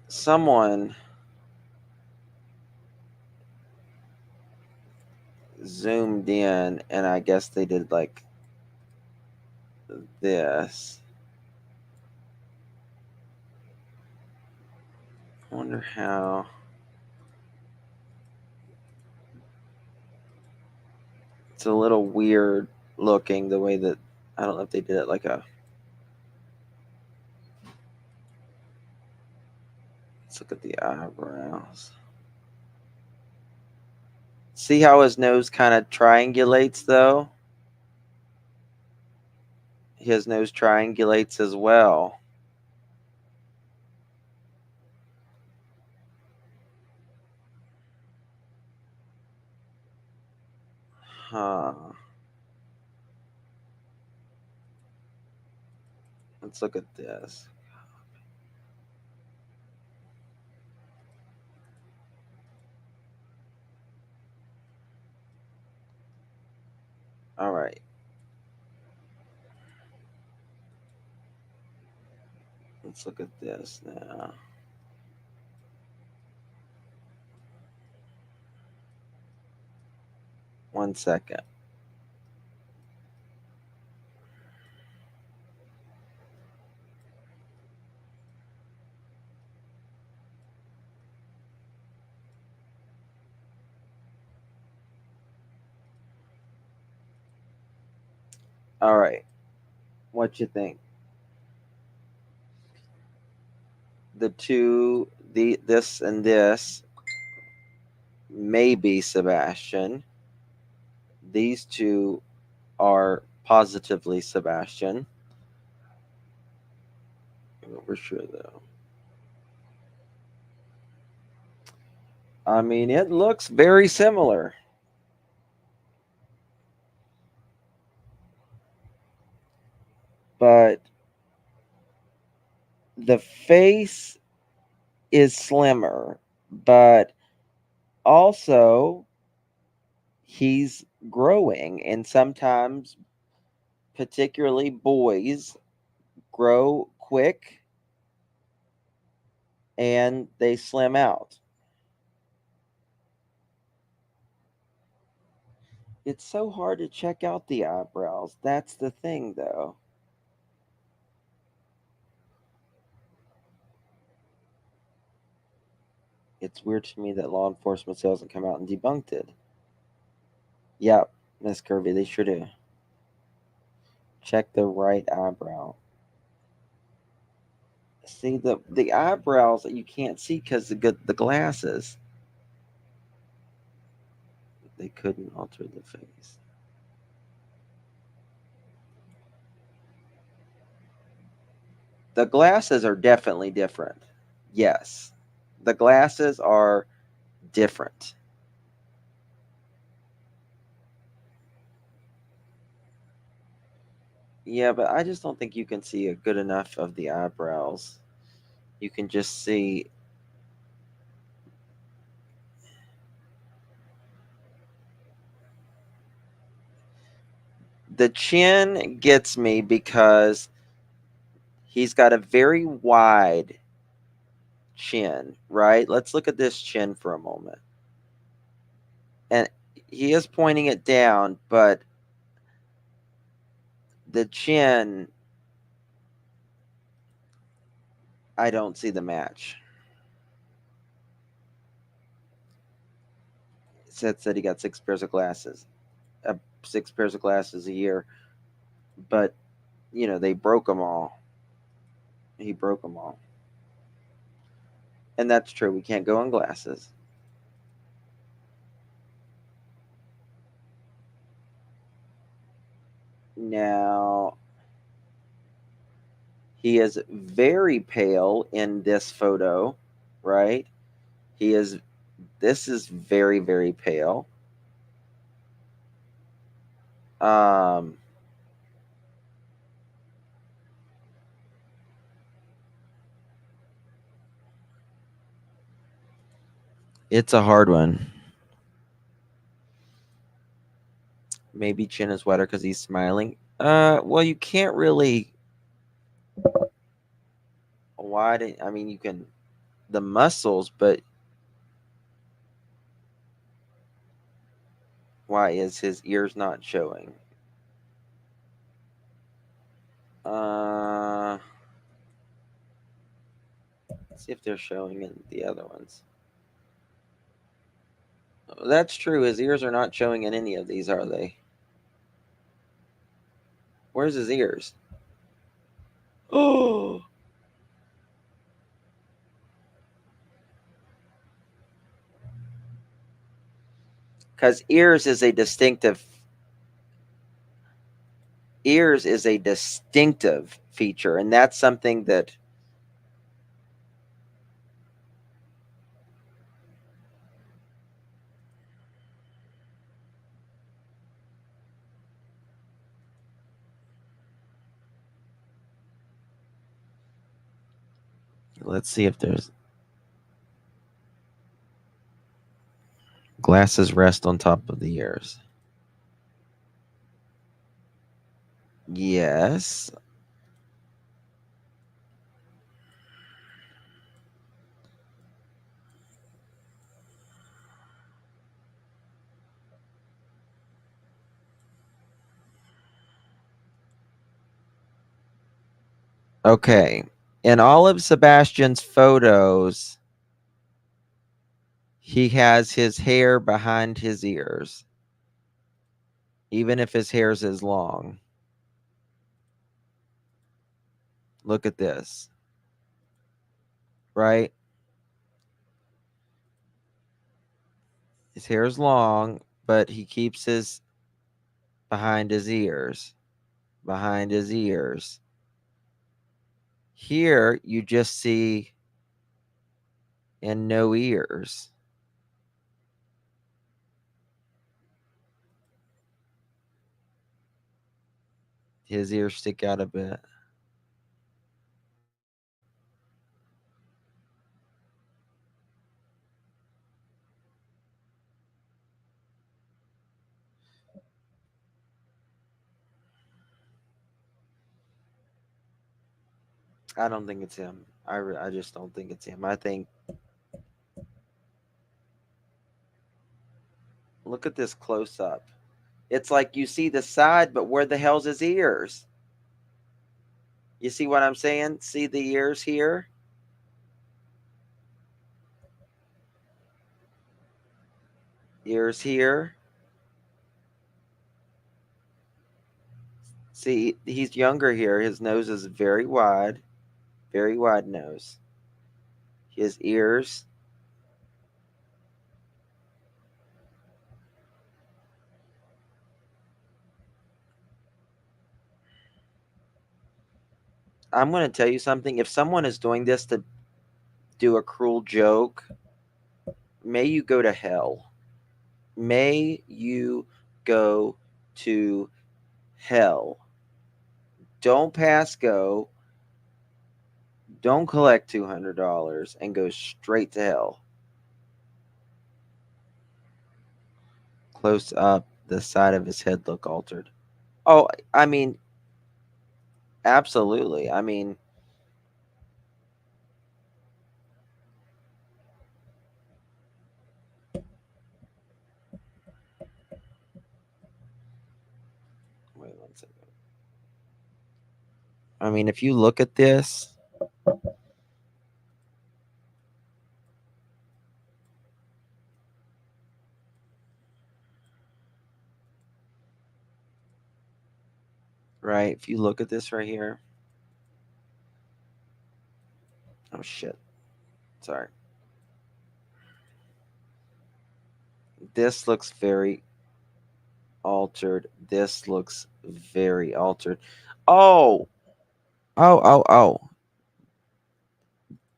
Someone zoomed in, and I guess they did like this. I wonder how. It's a little weird looking the way that, I don't know if they did it like a. Let's look at the eyebrows. See how his nose kind of triangulates though? His nose triangulates as well. Huh. Let's look at this. All right. Let's look at this now. One second. All right. What you think? This and this may be Sebastian. These two are positively Sebastian. We're sure though. I mean, it looks very similar. But the face is slimmer, but also he's growing, and sometimes, particularly boys, grow quick and they slim out. It's so hard to check out the eyebrows. That's the thing, though. It's weird to me that law enforcement still hasn't come out and debunked it. Yep, Miss Kirby, they sure do. Check the right eyebrow. See the eyebrows that you can't see because the glasses. They couldn't alter the face. The glasses are definitely different. Yes, the glasses are different. Yeah, but I just don't think you can see a good enough of the eyebrows. You can just see. The chin gets me because he's got a very wide chin, right? Let's look at this chin for a moment. And he is pointing it down, but the chin, I don't see the match. It said he got 6 pairs of glasses, 6 pairs of glasses a year, but they broke them all. He broke them all, and that's true. We can't go on glasses. Now, he is very pale in this photo, right? This is very, very pale. It's a hard one. Maybe chin is wetter because he's smiling. Well, you can't really widen. I mean, you can the muscles, but why is his ears not showing? Let's see if they're showing in the other ones. That's true. His ears are not showing in any of these, are they? Where's his ears? Oh. Because ears is a distinctive feature, and that's something that let's see if there's glasses rest on top of the ears. Yes. Okay. In all of Sebastian's photos, he has his hair behind his ears, even if his hair's as long. Look at this. Right? His hair is long, but he keeps his behind his ears. Behind his ears. Here, you just see and no ears. His ears stick out a bit. I don't think it's him. I just don't think it's him. I think. Look at this close up. It's like you see the side, but where the hell's his ears? You see what I'm saying? See the ears here? Ears here. See, he's younger here. His nose is very wide nose. His ears. I'm going to tell you something. If someone is doing this to do a cruel joke, may you go to hell. May you go to hell. Don't pass go. Don't collect $200 and go straight to hell. Close up, the side of his head look altered. Oh, I mean, absolutely. I mean, wait 1 second. I mean, if you look at this, right? If you look at this right here. Oh, shit. Sorry. This looks very altered. This looks very altered. Oh. Oh.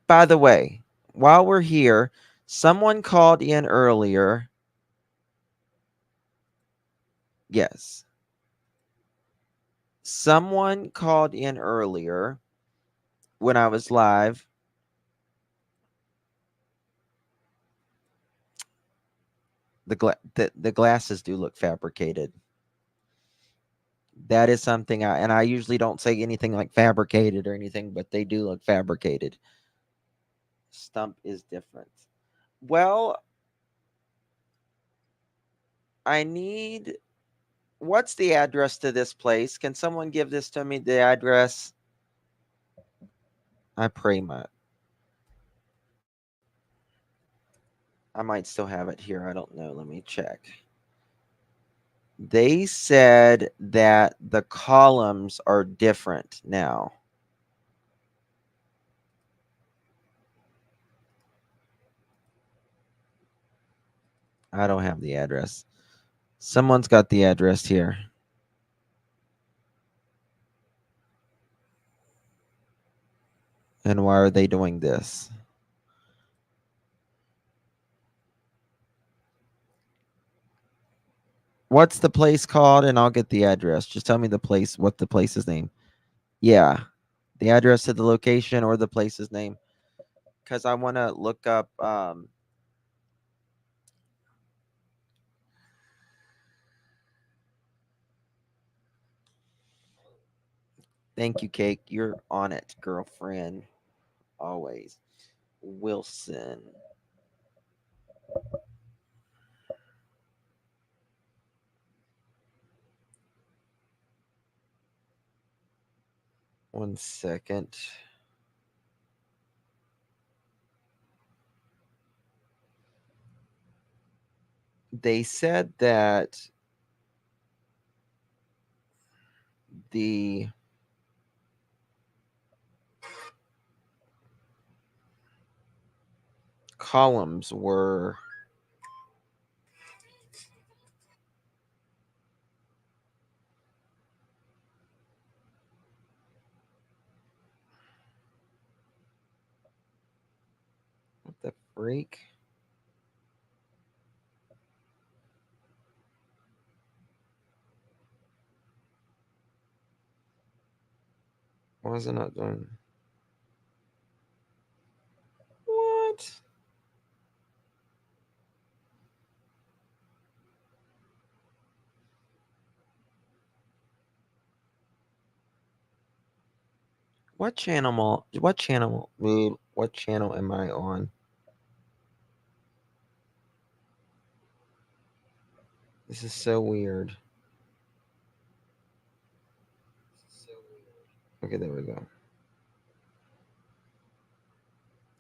By the way, while we're here, someone called in earlier. Yes. Someone called in earlier when I was live. The glasses do look fabricated. That is something I usually don't say anything like fabricated or anything, but they do look fabricated. Stump is different. Well, I need, what's the address to this place? Can someone give this to me, the address? I pray I might still have it here. I don't know. Let me check. They said that the columns are different now. I don't have the address. Someone's got the address here. And why are they doing this? What's the place called? And I'll get the address. Just tell me the place, what the place's name. Yeah. The address to the location or the place's name. Because I want to look up thank you, Cake. You're on it, girlfriend. Always. Wilson. One second. They said that the columns were what the freak? Why is it not doing? What? What channel? What channel? What channel am I on? This is so weird. Okay, there we go.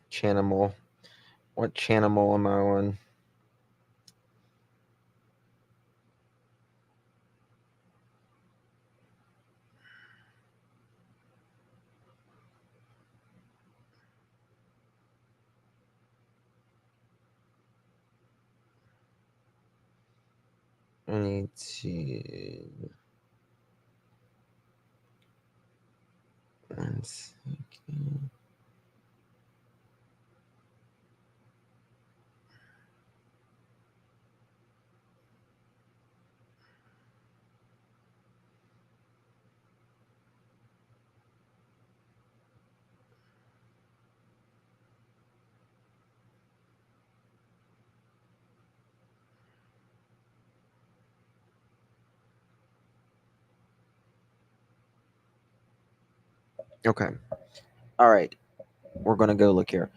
Channel. What channel am I on? I need to. One second. Okay. All right. We're going to go look here.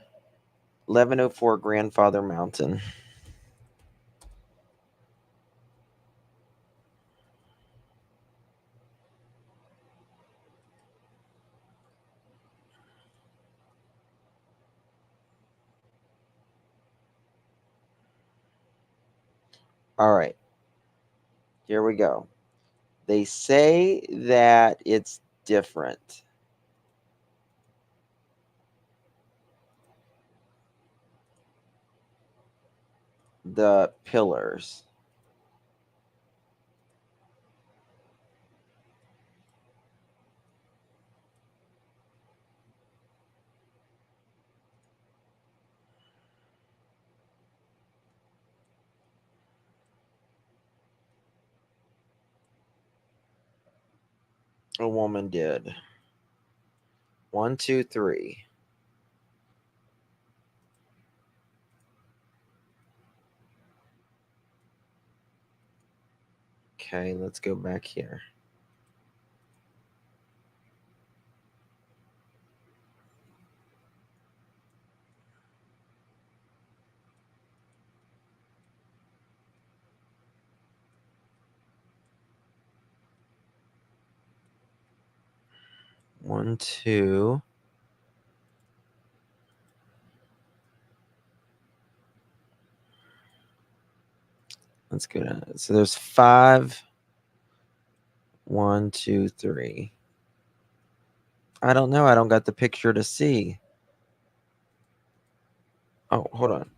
1104 Grandfather Mountain. All right. Here we go. They say that it's different. The pillars. A woman did. 1, 2, 3. Okay, let's go back here. One, two. Let's go down. So there's 5. 1, 2, 3. I don't know. I don't got the picture to see. Oh, hold on.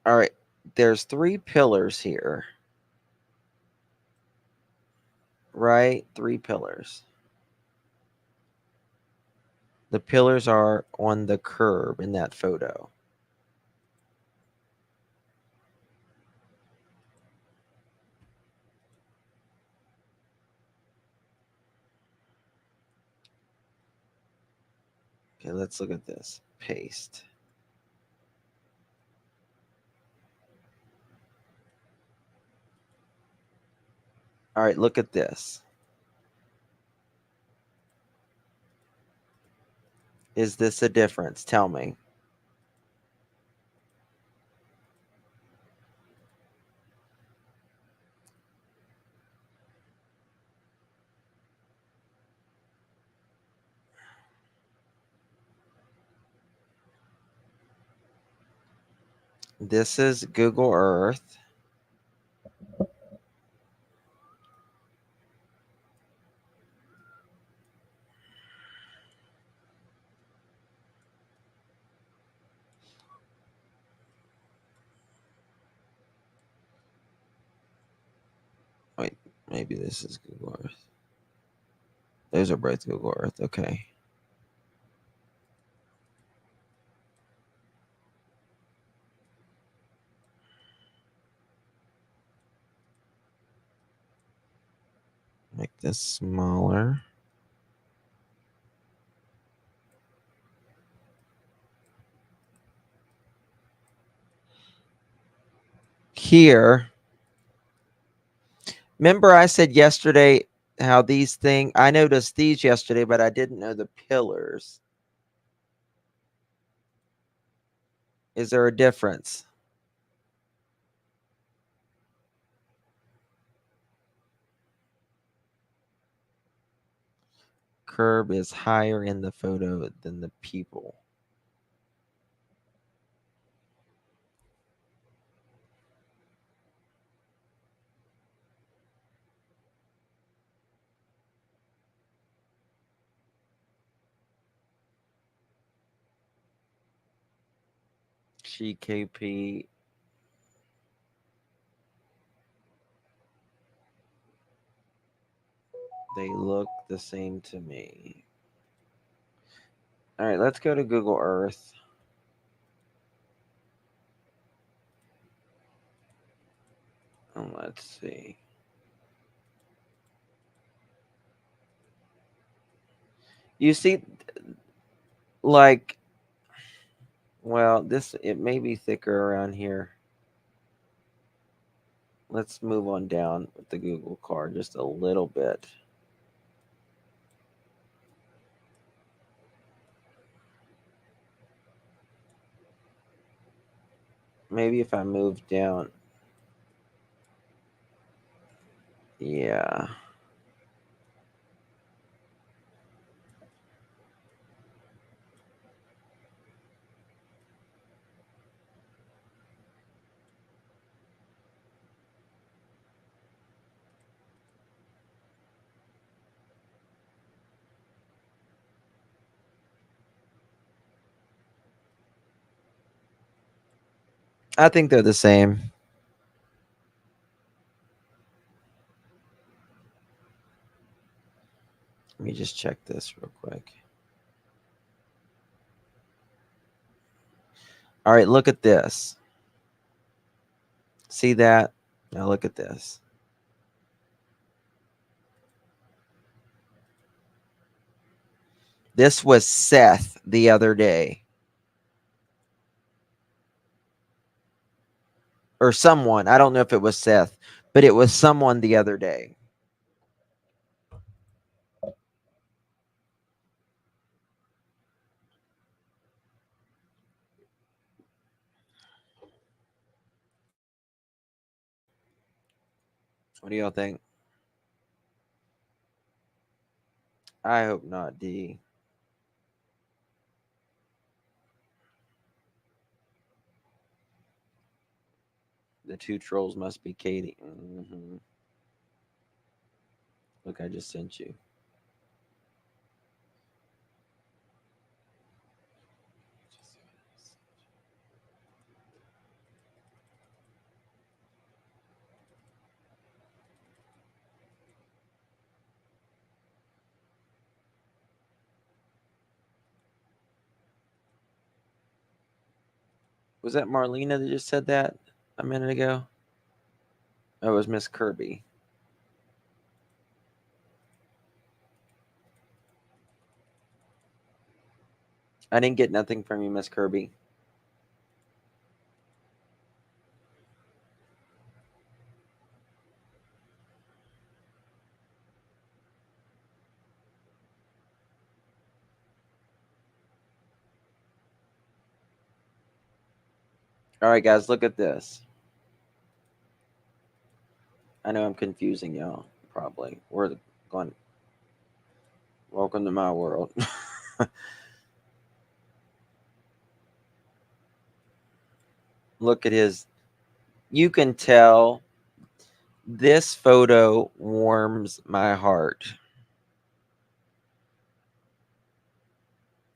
All right. There's 3 pillars here. Right? 3 pillars. The pillars are on the curb in that photo. Okay, let's look at this. Paste. All right, look at this. Is this a difference? Tell me. This is Google Earth. Wait, maybe this is Google Earth. Those are both Google Earth. Okay. Make this smaller. Here. Remember I said yesterday how these things, I noticed these yesterday, but I didn't know the pillars. Is there a difference? Curb is higher in the photo than the people. GKP. They look the same to me. All right, let's go to Google Earth. And let's see. You see, like, well, this, it may be thicker around here. Let's move on down with the Google card just a little bit. Maybe if I move down. Yeah. I think they're the same. Let me just check this real quick. All right, look at this. See that? Now look at this. This was Seth the other day. Or someone. I don't know if it was Seth, but it was someone the other day. What do y'all think? I hope not, D. The two trolls must be Katie. Mm-hmm. Look, I just sent you. Was that Marlena that just said that a minute ago? Oh, it was Miss Kirby. I didn't get nothing from you, Miss Kirby. All right, guys, look at this. I know I'm confusing y'all, probably. We're going. Welcome to my world. Look at his. You can tell this photo warms my heart.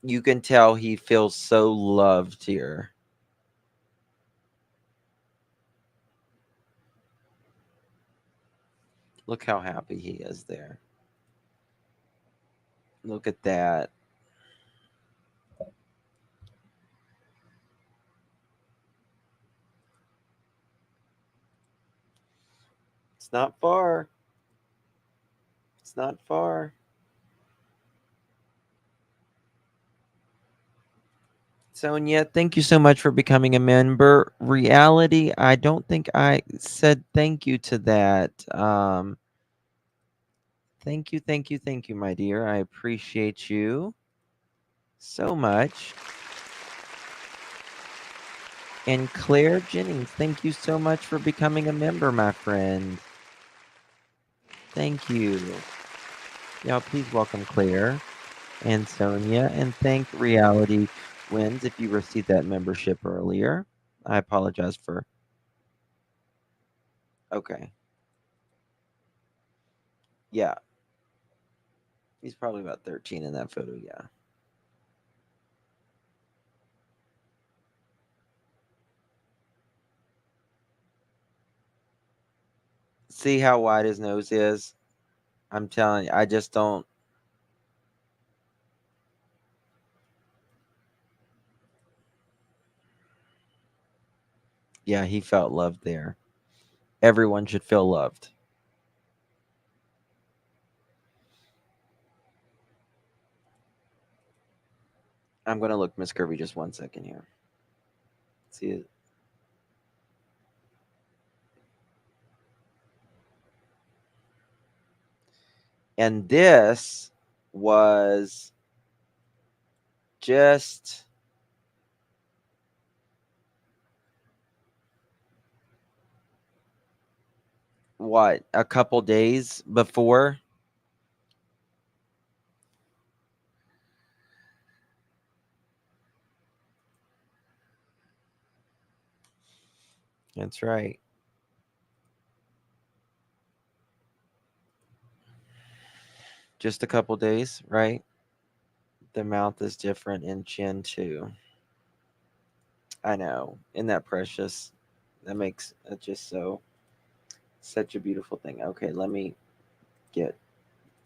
You can tell he feels so loved here. Look how happy he is there. Look at that. It's not far. It's not far. Sonia, thank you so much for becoming a member. Reality, I don't think I said thank you to that. Thank you, my dear. I appreciate you so much. And Claire Jennings, thank you so much for becoming a member, my friend. Thank you. Y'all, please welcome Claire and Sonia, and thank Reality Wins if you received that membership earlier. I apologize for. Okay. Yeah. He's probably about 13 in that photo, yeah. See how wide his nose is? I'm telling you, I just don't. Yeah, he felt loved there. Everyone should feel loved. I'm going to look Miss Kirby just 1 second here. See it. And this was just what, a couple days before? That's right. Just a couple days, right? The mouth is different in chin too. I know. Isn't that precious? That makes it just so such a beautiful thing. Okay, let me get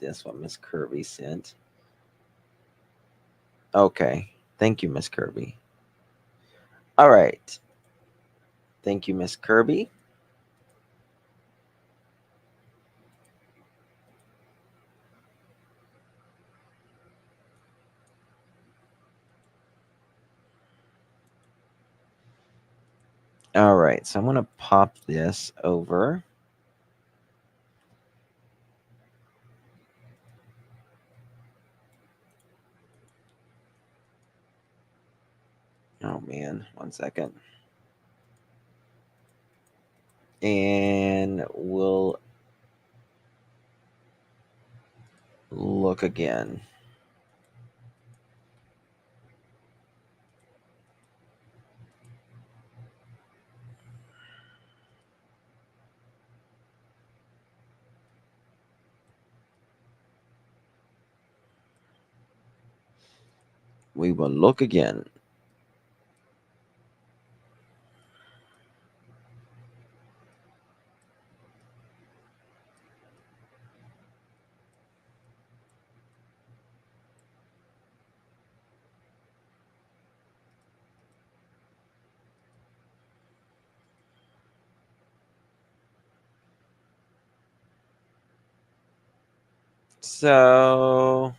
this, what Miss Kirby sent. Okay. Thank you, Miss Kirby. All right. Thank you, Miss Kirby. All right, so I'm going to pop this over. Oh man, 1 second. And we'll look again. We will look again. So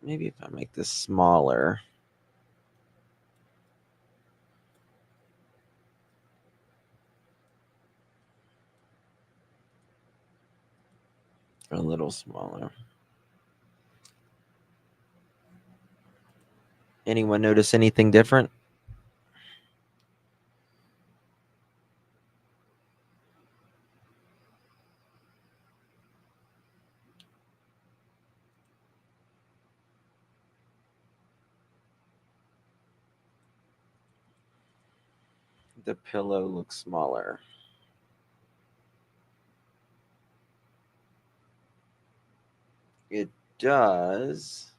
maybe if I make this smaller. A little smaller. Anyone notice anything different? The pillow looks smaller. It does.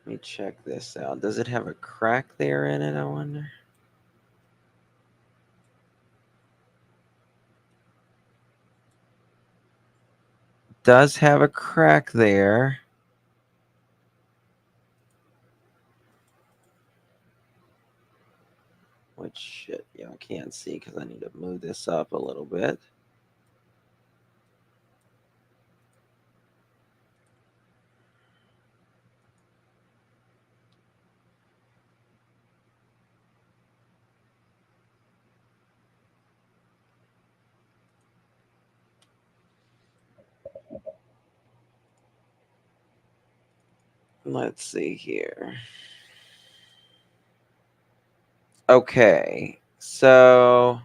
Let me check this out. Does it have a crack there in it, I wonder? Does have a crack there. Which shit, yeah, I can't see because I need to move this up a little bit. Let's see here. Okay, so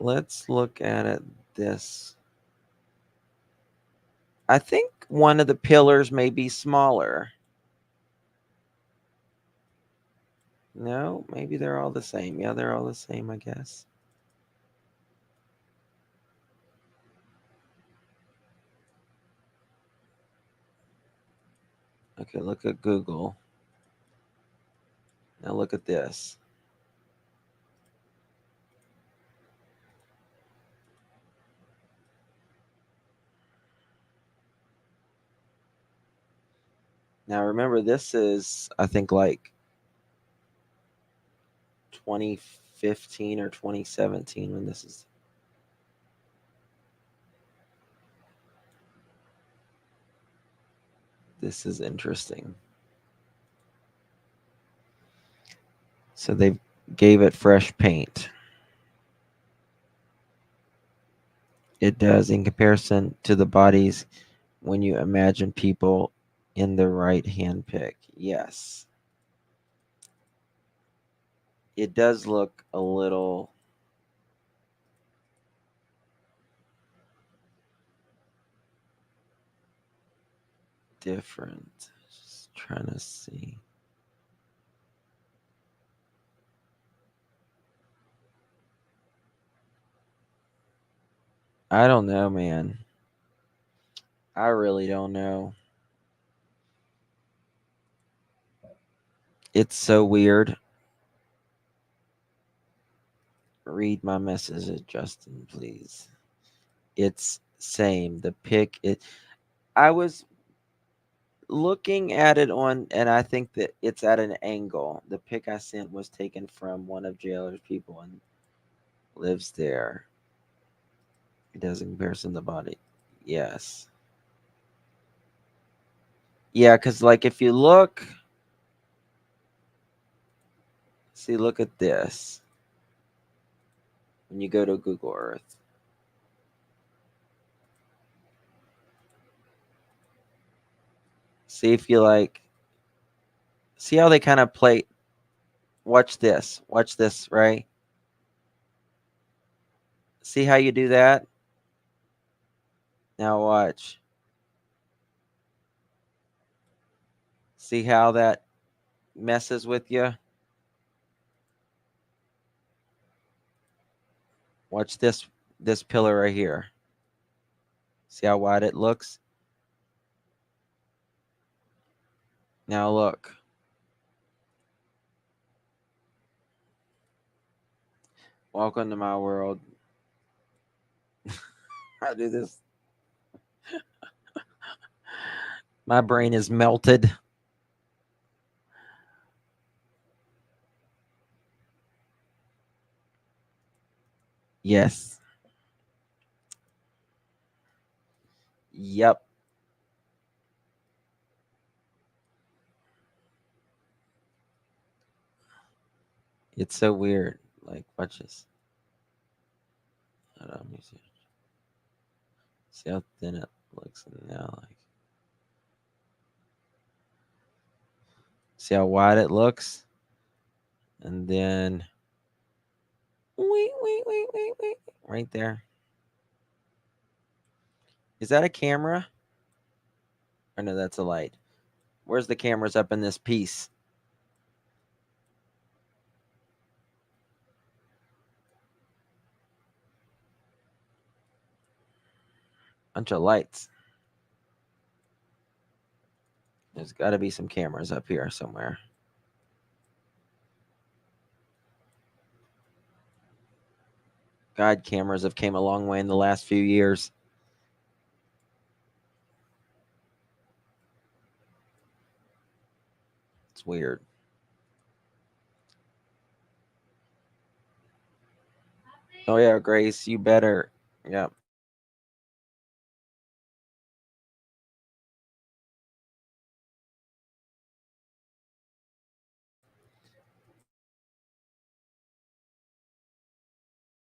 let's look at it this. I think one of the pillars may be smaller. No, maybe they're all the same. Yeah, they're all the same, I guess. Okay, look at Google. Now look at this. Now remember, this is, I think, like 2015 or 2017 when this is. This is interesting. So they gave it fresh paint. It does in comparison to the bodies when you imagine people in the right hand pick. Yes. It does look a little different. Just trying to see. I don't know, man. I really don't know. It's so weird. Read my message, Justin, please. It's same. The pic. I was looking at it on, and I think that it's at an angle. The pic I sent was taken from one of Jailer's people and lives there. It does in comparison to the body. Yes. Yeah, because like if you look, see, look at this. When you go to Google Earth, see if you like, see how they kind of play. Watch this, right? See how you do that? Now watch. See how that messes with you? Watch this pillar right here. See how wide it looks? Now look. Welcome to my world. I do this. My brain is melted. Yes. Yep. It's so weird. Like, watch this. Hold on, let me see how thin it looks now. Like, see how wide it looks, and then wait, right there. Is that a camera? Or no, that's a light. Where's the cameras up in this piece? Bunch of lights. There's got to be some cameras up here somewhere. God, cameras have came a long way in the last few years. It's weird. Oh yeah, Grace, you better. Yep.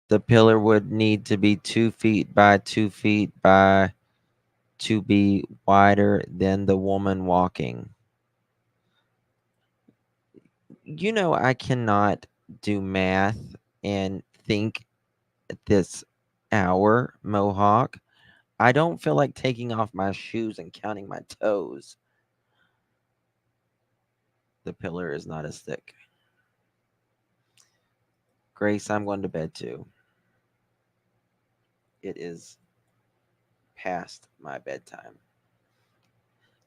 The pillar would need to be 2 feet by 2 feet by to be wider than the woman walking. You know, I cannot do math and think at this hour, Mohawk. I don't feel like taking off my shoes and counting my toes. The pillar is not as thick. Grace, I'm going to bed too. It is past my bedtime.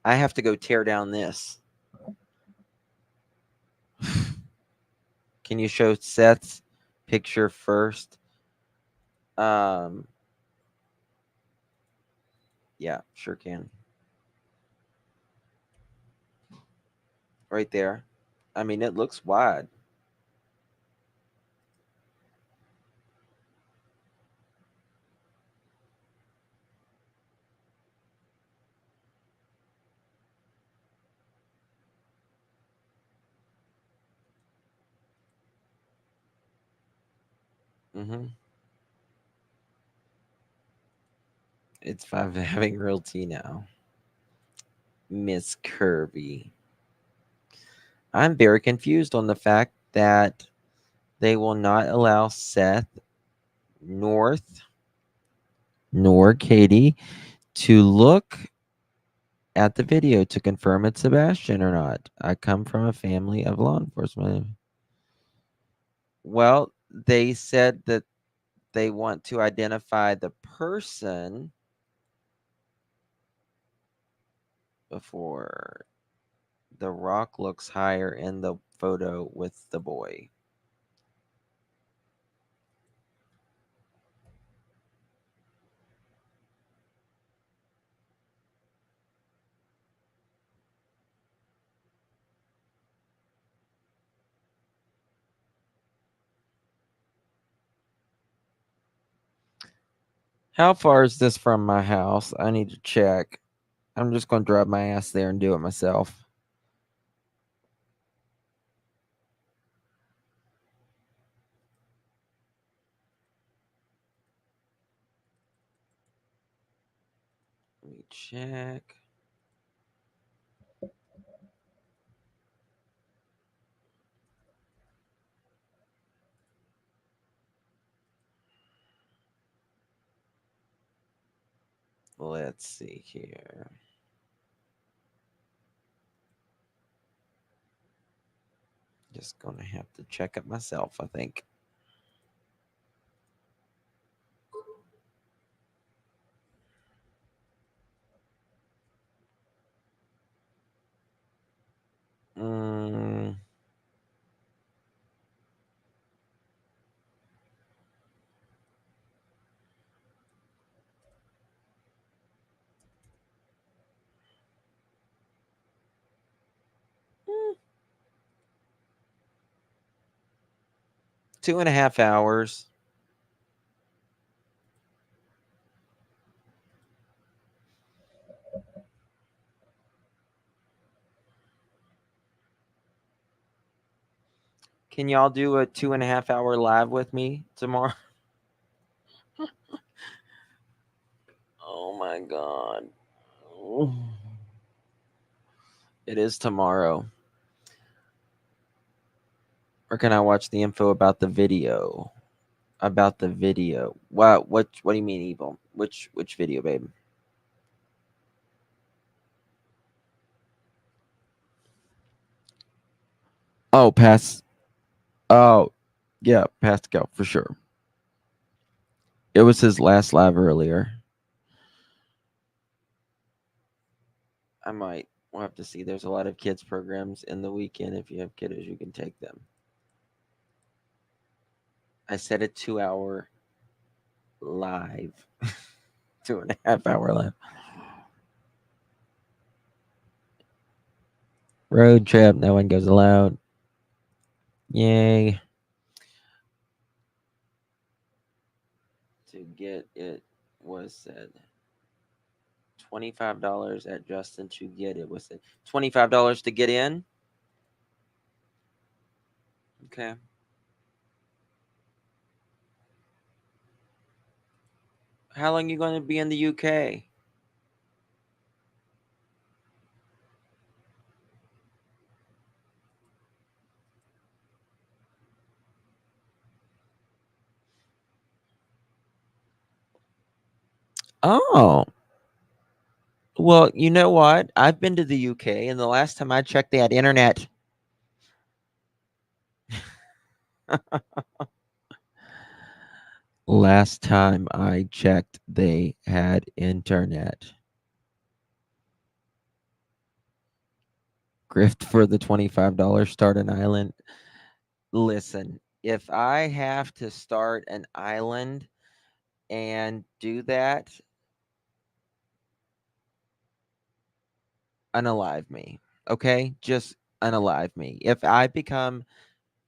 I have to go tear down this. Can you show Seth's picture first? Yeah, sure can. Right there. I mean, it looks wide. Mm-hmm. It's 5 having real tea now. Miss Kirby. I'm very confused on the fact that they will not allow Seth, North, nor Katie to look at the video to confirm it's Sebastian or not. I come from a family of law enforcement. Well, they said that they want to identify the person before. The rock looks higher in the photo with the boy. How far is this from my house? I need to check. I'm just going to drive my ass there and do it myself. Let me check. Let's see here. Just going to have to check it myself, I think. Mm, 2.5 hours. Can y'all do a 2.5 hour live with me tomorrow? Oh my God. It is tomorrow. Or can I watch the info about the video? About the video. What do you mean, Evil? Which video, babe? Oh, oh, yeah, Pascal for sure. It was his last live earlier. I might. We'll have to see. There's a lot of kids programs in the weekend. If you have kiddos, you can take them. I said a 2-hour live. 2.5 hour live. Road trip. No one goes allowed. Yay. To get it was said $25 at Justin to get it was said $25 to get in. Okay. How long are you going to be in the UK? Oh. Well, you know what? I've been to the UK, and the last time I checked, they had internet. Last time I checked, they had internet. Grift for the $25 start an island. Listen, if I have to start an island and do that, unalive me. Okay? Just unalive me. If I become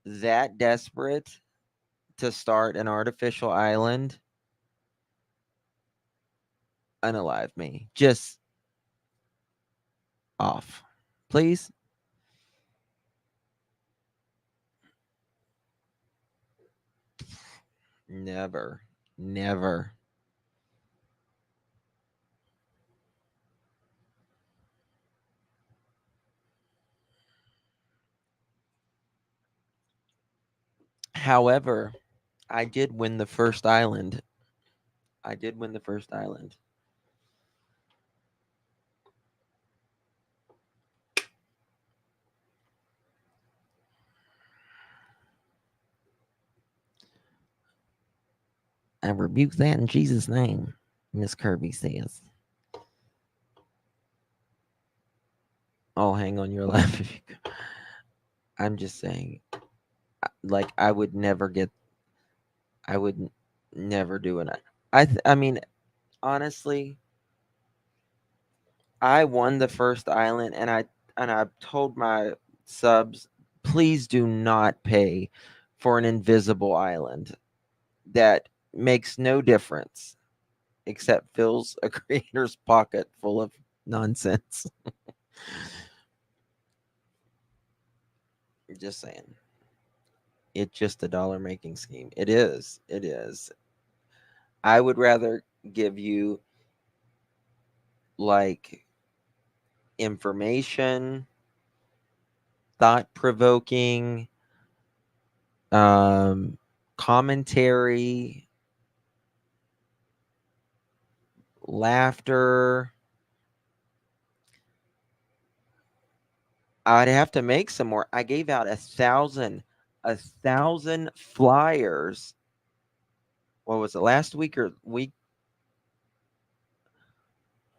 that desperate to start an artificial island, unalive me. Just off. Please? Never. Never. However, I did win the first island. I did win the first island. I rebuke that in Jesus' name, Miss Kirby says. I'll hang on your lap if you go. I'm just saying, like, I would never never do it. I mean, honestly, I won the first island, and I told my subs, please do not pay for an invisible island that makes no difference except fills a creator's pocket full of nonsense. Just saying. It's just a dollar making scheme. It is. It is. I would rather give you like information, thought provoking, commentary, laughter. I'd have to make some more. I gave out 1,000 flyers. What was it, last week or week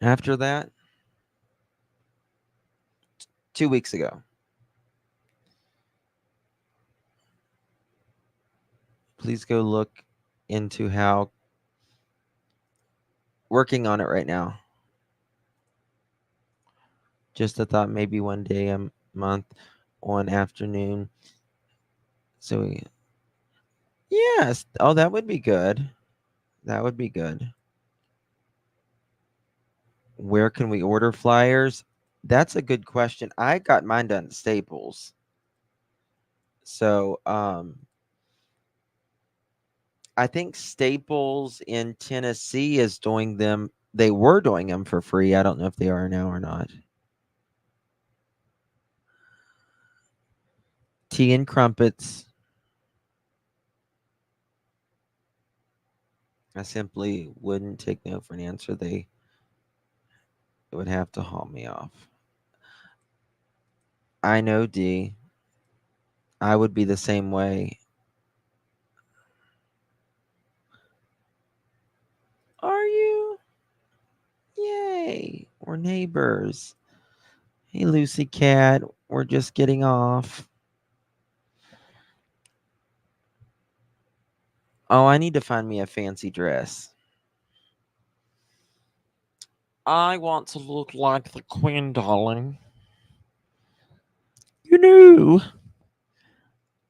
after that? 2 weeks ago. Please go look into how working on it right now. Just a thought, maybe one day a month on afternoon. So yes. Oh, that would be good. That would be good. Where can we order flyers? That's a good question. I got mine done at Staples. So I think Staples in Tennessee is doing them. They were doing them for free. I don't know if they are now or not. Tea and crumpets. I simply wouldn't take no for an answer. They would have to haul me off. I know, D. I would be the same way. Are you? Yay. We're neighbors. Hey, Lucy Cat. We're just getting off. Oh, I need to find me a fancy dress. I want to look like the Queen, darling. You know.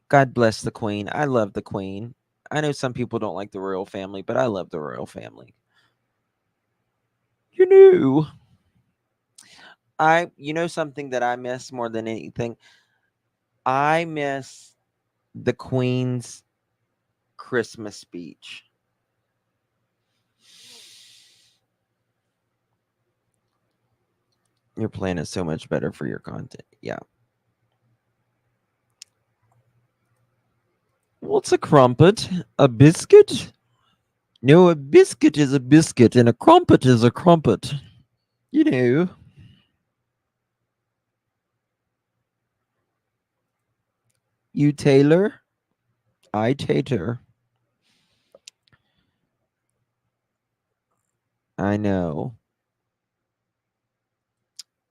God bless the Queen. I love the Queen. I know some people don't like the royal family, but I love the royal family. You know. You know something that I miss more than anything? I miss the Queen's Christmas speech. Your plan is so much better for your content. Yeah. What's a crumpet? A biscuit? No, a biscuit is a biscuit and a crumpet is a crumpet. You know. You Taylor? I Tater. I know.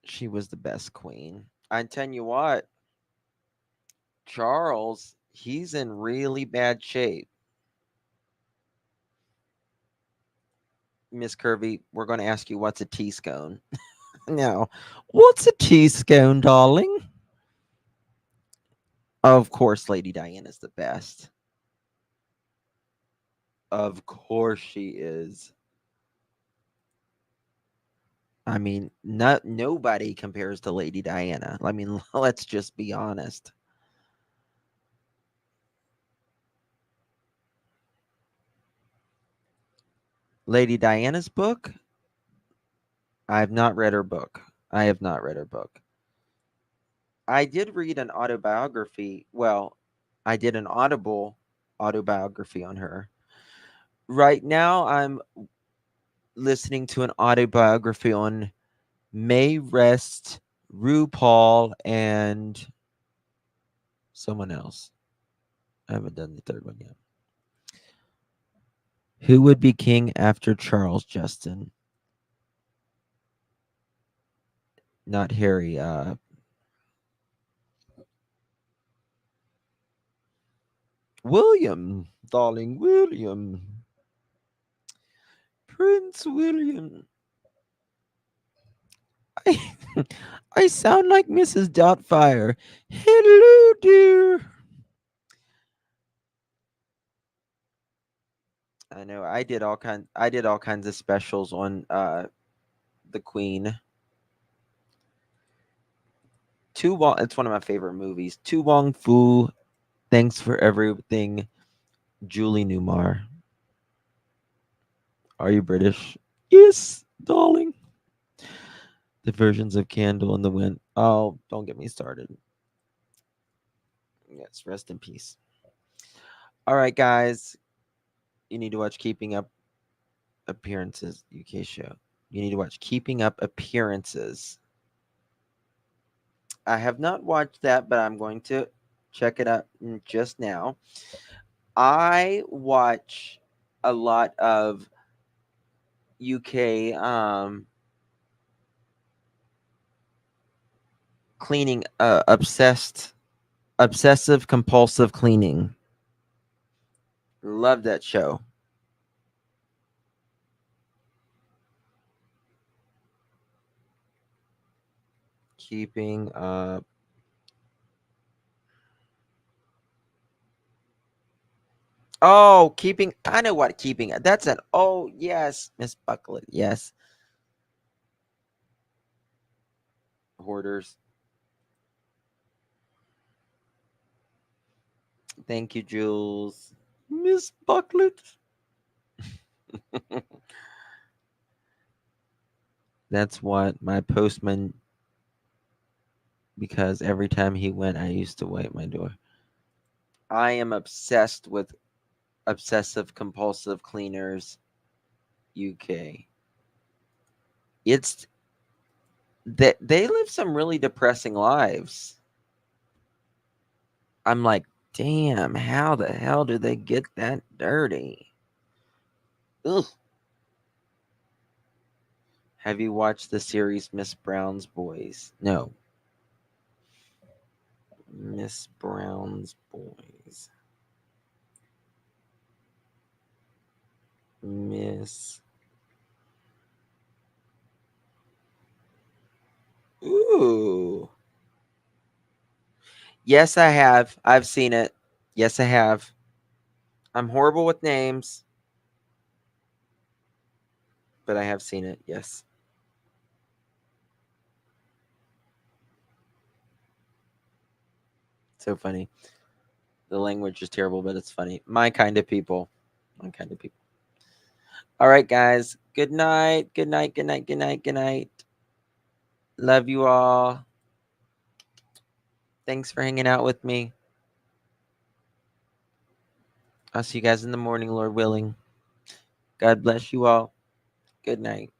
She was the best queen. I tell you what, Charles, he's in really bad shape. Miss Curvy, we're going to ask you what's a tea scone. Now, what's a tea scone, darling? Of course, Lady Diana's the best. Of course she is. I mean, nobody compares to Lady Diana. I mean, let's just be honest. Lady Diana's book? I have not read her book. I have not read her book. I did read an autobiography. Well, I did an Audible autobiography on her. Right now, I'm listening to an autobiography on Mae Rest, RuPaul, and someone else. I haven't done the third one yet. Who would be king after Charles, Justin? Not Harry. William, darling William. Prince William. I, I sound like Mrs. Doubtfire. Hello, dear. I know. I did all kinds of specials on the Queen. Tu Wong. It's one of my favorite movies. Tu Wong Fu. Thanks for everything, Julie Newmar. Are you British? Yes, darling. The versions of Candle in the Wind. Oh, don't get me started. Yes, rest in peace. All right, guys. You need to watch Keeping Up Appearances, UK show. You need to watch Keeping Up Appearances. I have not watched that, but I'm going to check it out just now. I watch a lot of UK cleaning, obsessive compulsive cleaning. Love that show. Keeping up. Oh, keeping. I know what keeping. That's an. Oh, yes, Miss Bucklet. Yes. Hoarders. Thank you, Jules. Miss Bucklet. That's what my postman, because every time he went, I used to wipe my door. I am obsessed with obsessive compulsive cleaners UK. It's that they live some really depressing lives. I'm like, damn, how the hell do they get that dirty? Ugh. Have you watched the series Miss Brown's Boys? No. Miss Brown's Boys. Miss. Ooh. Yes, I have. I've seen it. Yes, I have. I'm horrible with names, but I have seen it. Yes. So funny. The language is terrible, but it's funny. My kind of people. My kind of people. All right, guys. Good night. Good night. Good night. Good night. Good night. Love you all. Thanks for hanging out with me. I'll see you guys in the morning, Lord willing. God bless you all. Good night.